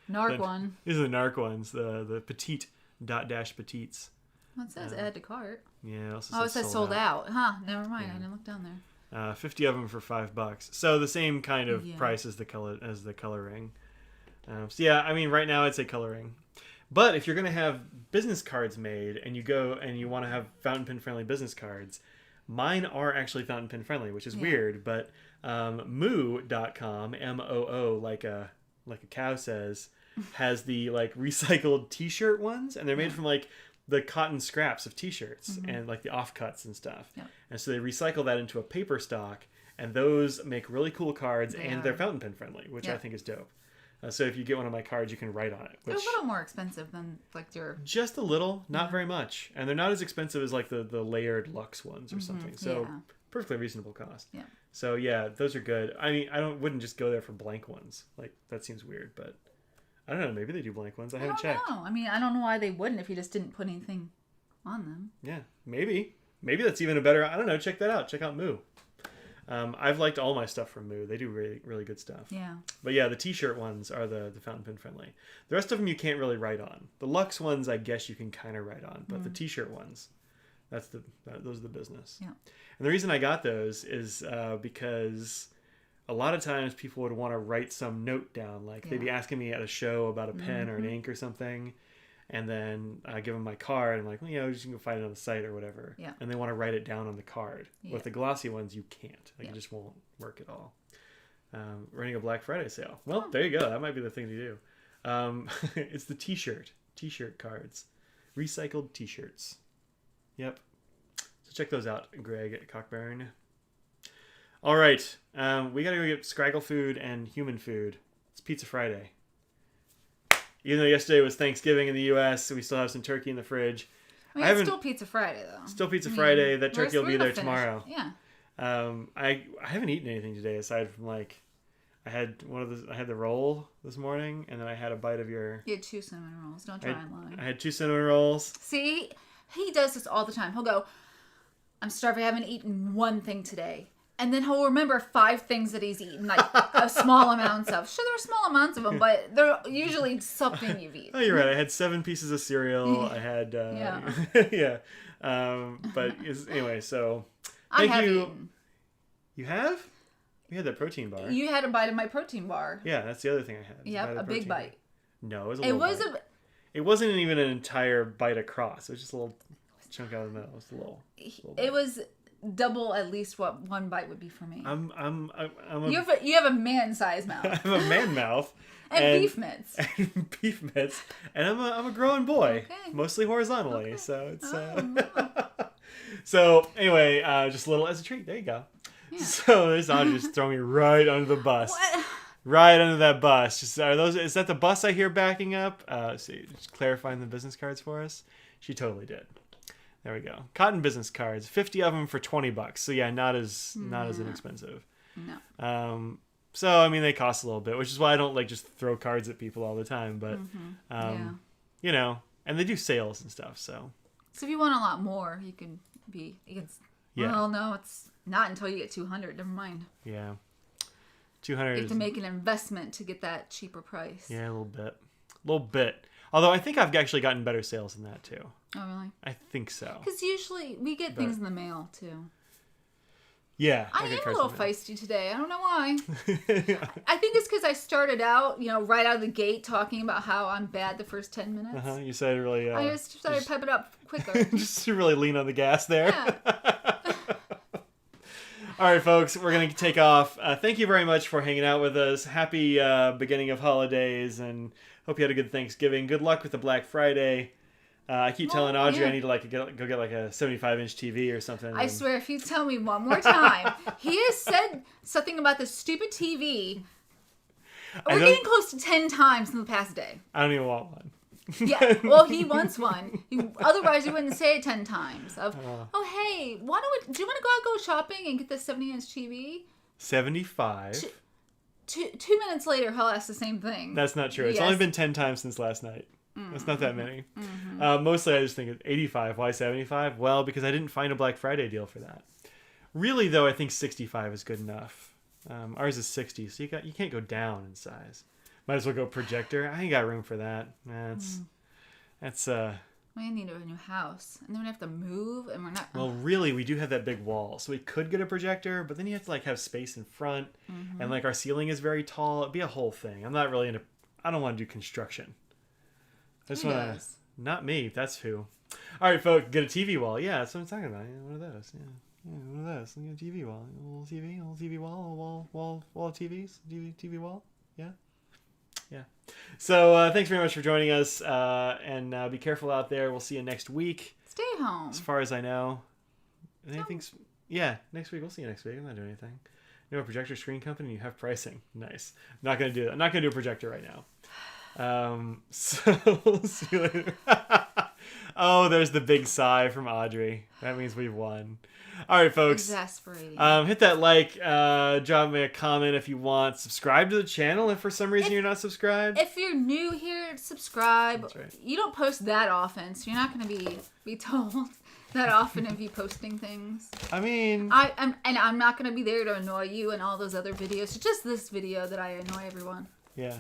Narc one. These are the Narc ones. The petite dash petites. Well, it says add to cart. Yeah. It says sold out. Huh. Never mind. Yeah. I didn't look down there. 50 of them for $5. So the same kind of price as the coloring. So yeah, I mean, right now I'd say coloring. But if you're going to have business cards made and you go and you want to have fountain pen friendly business cards, mine are actually fountain pen friendly, which is weird. But moo.com, M-O-O, like a cow says, has the like recycled T-shirt ones, and they're made from like the cotton scraps of T-shirts and like the offcuts and stuff. Yeah. And so they recycle that into a paper stock, and those make really cool cards, they're fountain pen friendly, which I think is dope. So if you get one of my cards, you can write on it. They're a little more expensive than like your... Just a little, not very much. And they're not as expensive as like the layered luxe ones or something. So perfectly reasonable cost. Yeah. So yeah, those are good. I mean, I wouldn't just go there for blank ones. Like that seems weird, but I don't know. Maybe they do blank ones. I haven't checked. I mean, I don't know why they wouldn't if you just didn't put anything on them. Yeah, maybe. Maybe that's even a better... I don't know. Check that out. Check out Moo. I've liked all my stuff from Moo. They do really, really good stuff. Yeah. But yeah, the T-shirt ones are the fountain pen friendly. The rest of them you can't really write on. The Luxe ones, I guess you can kind of write on, but the T-shirt ones, those are the business. Yeah. And the reason I got those is because a lot of times people would want to write some note down, like they'd be asking me at a show about a pen or an ink or something. And then I give them my card. And I'm like, well, you can go find it on the site or whatever. Yeah. And they want to write it down on the card. Yeah. With the glossy ones, you can't. Like, it just won't work at all. Running a Black Friday sale. Well, there you go. That might be the thing to do. It's the T-shirt cards. Recycled T-shirts. Yep. So check those out, Greg at Cockburn. All right. We got to go get Scraggle food and human food. It's Pizza Friday. Even though yesterday was Thanksgiving in the U.S., so we still have some turkey in the fridge. I mean, it's still Pizza Friday, though. Still Pizza Friday. That turkey will be there tomorrow. Yeah. I haven't eaten anything today aside from like I had the roll this morning, and then I had a bite of your. You had 2 cinnamon rolls. Don't try and lie. I had 2 cinnamon rolls. See, he does this all the time. He'll go, "I'm starving. I haven't eaten one thing today." And then he'll remember 5 things that he's eaten, like small amounts of. Sure, there are small amounts of them, but they're usually something you've eaten. Oh, you're right. I had 7 pieces of cereal. I had, yeah. But anyway, so thank you. Eaten. You have? You had that protein bar. You had a bite of my protein bar. Yeah, that's the other thing I had. Yep, a big bite. No, it was a little bite. It wasn't even an entire bite across. It was just a little chunk out of the middle. It was a little it was double at least what one bite would be for me. You have a man-sized mouth. I have a man mouth. and beef mitts. And beef mitts. And I'm a growing boy. Okay. Mostly horizontally. Okay. So it's So anyway, just a little as a treat. There you go. Yeah. So there's Audrey just throwing me right under the bus. What? Right under that bus. Is that the bus I hear backing up? So just clarifying the business cards for us. She totally did. There we go. Cotton business cards, 50 of them for $20. So yeah, not as inexpensive. No. So I mean they cost a little bit, which is why I don't like just throw cards at people all the time. But you know, and they do sales and stuff. So if you want a lot more, you can. Yeah. Well, no, it's not until you get 200. Never mind. Yeah. 200. You have to make an investment to get that cheaper price. Yeah, a little bit. Although I think I've actually gotten better sales than that too. Oh, really? I think so. Because usually we get things in the mail too. Yeah. I am a little feisty today. I don't know why. I think it's because I started out, right out of the gate talking about how I'm bad the first 10 minutes. You said really... I just started to pep it up quicker. Just to really lean on the gas there. Yeah. All right, folks, we're going to take off. Thank you very much for hanging out with us. Happy beginning of holidays, and hope you had a good Thanksgiving. Good luck with the Black Friday. I keep telling Audrey I need to go get like a 75-inch TV or something. I swear, if you tell me one more time, he has said something about this stupid TV. We're getting close to 10 times in the past day. I don't even want one. Yeah, well, he wants one. Otherwise, he wouldn't say it 10 times. Hey, do you want to go shopping and get this 70-inch TV? 75. Two minutes later, he'll ask the same thing. That's not true. It's only been 10 times since last night. That's not that many. Mm-hmm. Mostly I just think it's 85. Why 75? Well, because I didn't find a Black Friday deal for that. Really, though, I think 65 is good enough. Ours is 60, so you can't go down in size. Might as well go projector. I ain't got room for that. That's We need a new house, and then we have to move, and we're not. Well, really, we do have that big wall, so we could get a projector, but then you have to have space in front, and our ceiling is very tall. It'd be a whole thing. I'm not really into. I don't want to do construction. I just want to. Not me. That's who. All right, folks, get a TV wall. Yeah, that's what I'm talking about. Yeah, one of those. Yeah, one of those. Get a TV wall. A little TV wall, wall of TVs, TV wall. Yeah. Yeah. So thanks very much for joining us, and be careful out there. We'll see you next week. Stay home. As far as I know. Next week. We'll see you next week. I'm not doing anything. You know, a projector screen company, you have pricing. Nice. I'm not going to do that. I'm not going to do a projector right now. So see you later. Oh, there's the big sigh from Audrey. That means we've won. All right, folks. Exasperating. Hit that like, drop me a comment if you want. Subscribe to the channel if for some reason you're not subscribed. If you're new here, subscribe. That's right. You don't post that often, so you're not going to be told that often of you posting things. I mean... I'm not going to be there to annoy you and all those other videos. It's just this video that I annoy everyone. Yeah.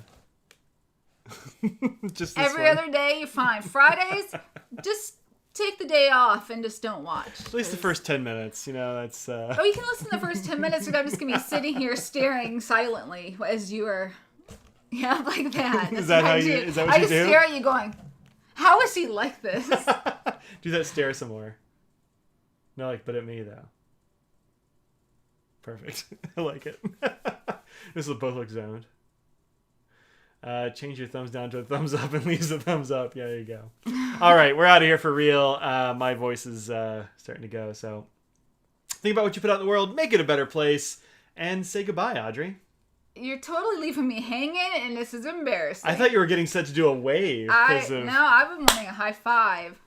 Just every other day, you're fine. Fridays, just take the day off and just don't watch. At least the first 10 minutes, that's... Oh, you can listen to the first 10 minutes, but I'm just going to be sitting here staring silently as you are... Yeah, like that. Is that what you do? I just stare at you going, how is he like this? Do that stare some more. No, but at me, though. Perfect. I like it. This will both look zoned. change your thumbs down to a thumbs up and leaves a thumbs up. Yeah, there you go. All right, we're out of here for real. My voice is starting to go. So think about what you put out in the world. Make it a better place. And say goodbye, Audrey. You're totally leaving me hanging, and this is embarrassing. I thought you were getting set to do a wave. No, I've been wanting a high five.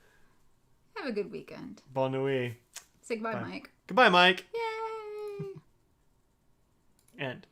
Have a good weekend. Bon nuit. Say goodbye, Bye. Mike. Goodbye, Mike. Yay! End.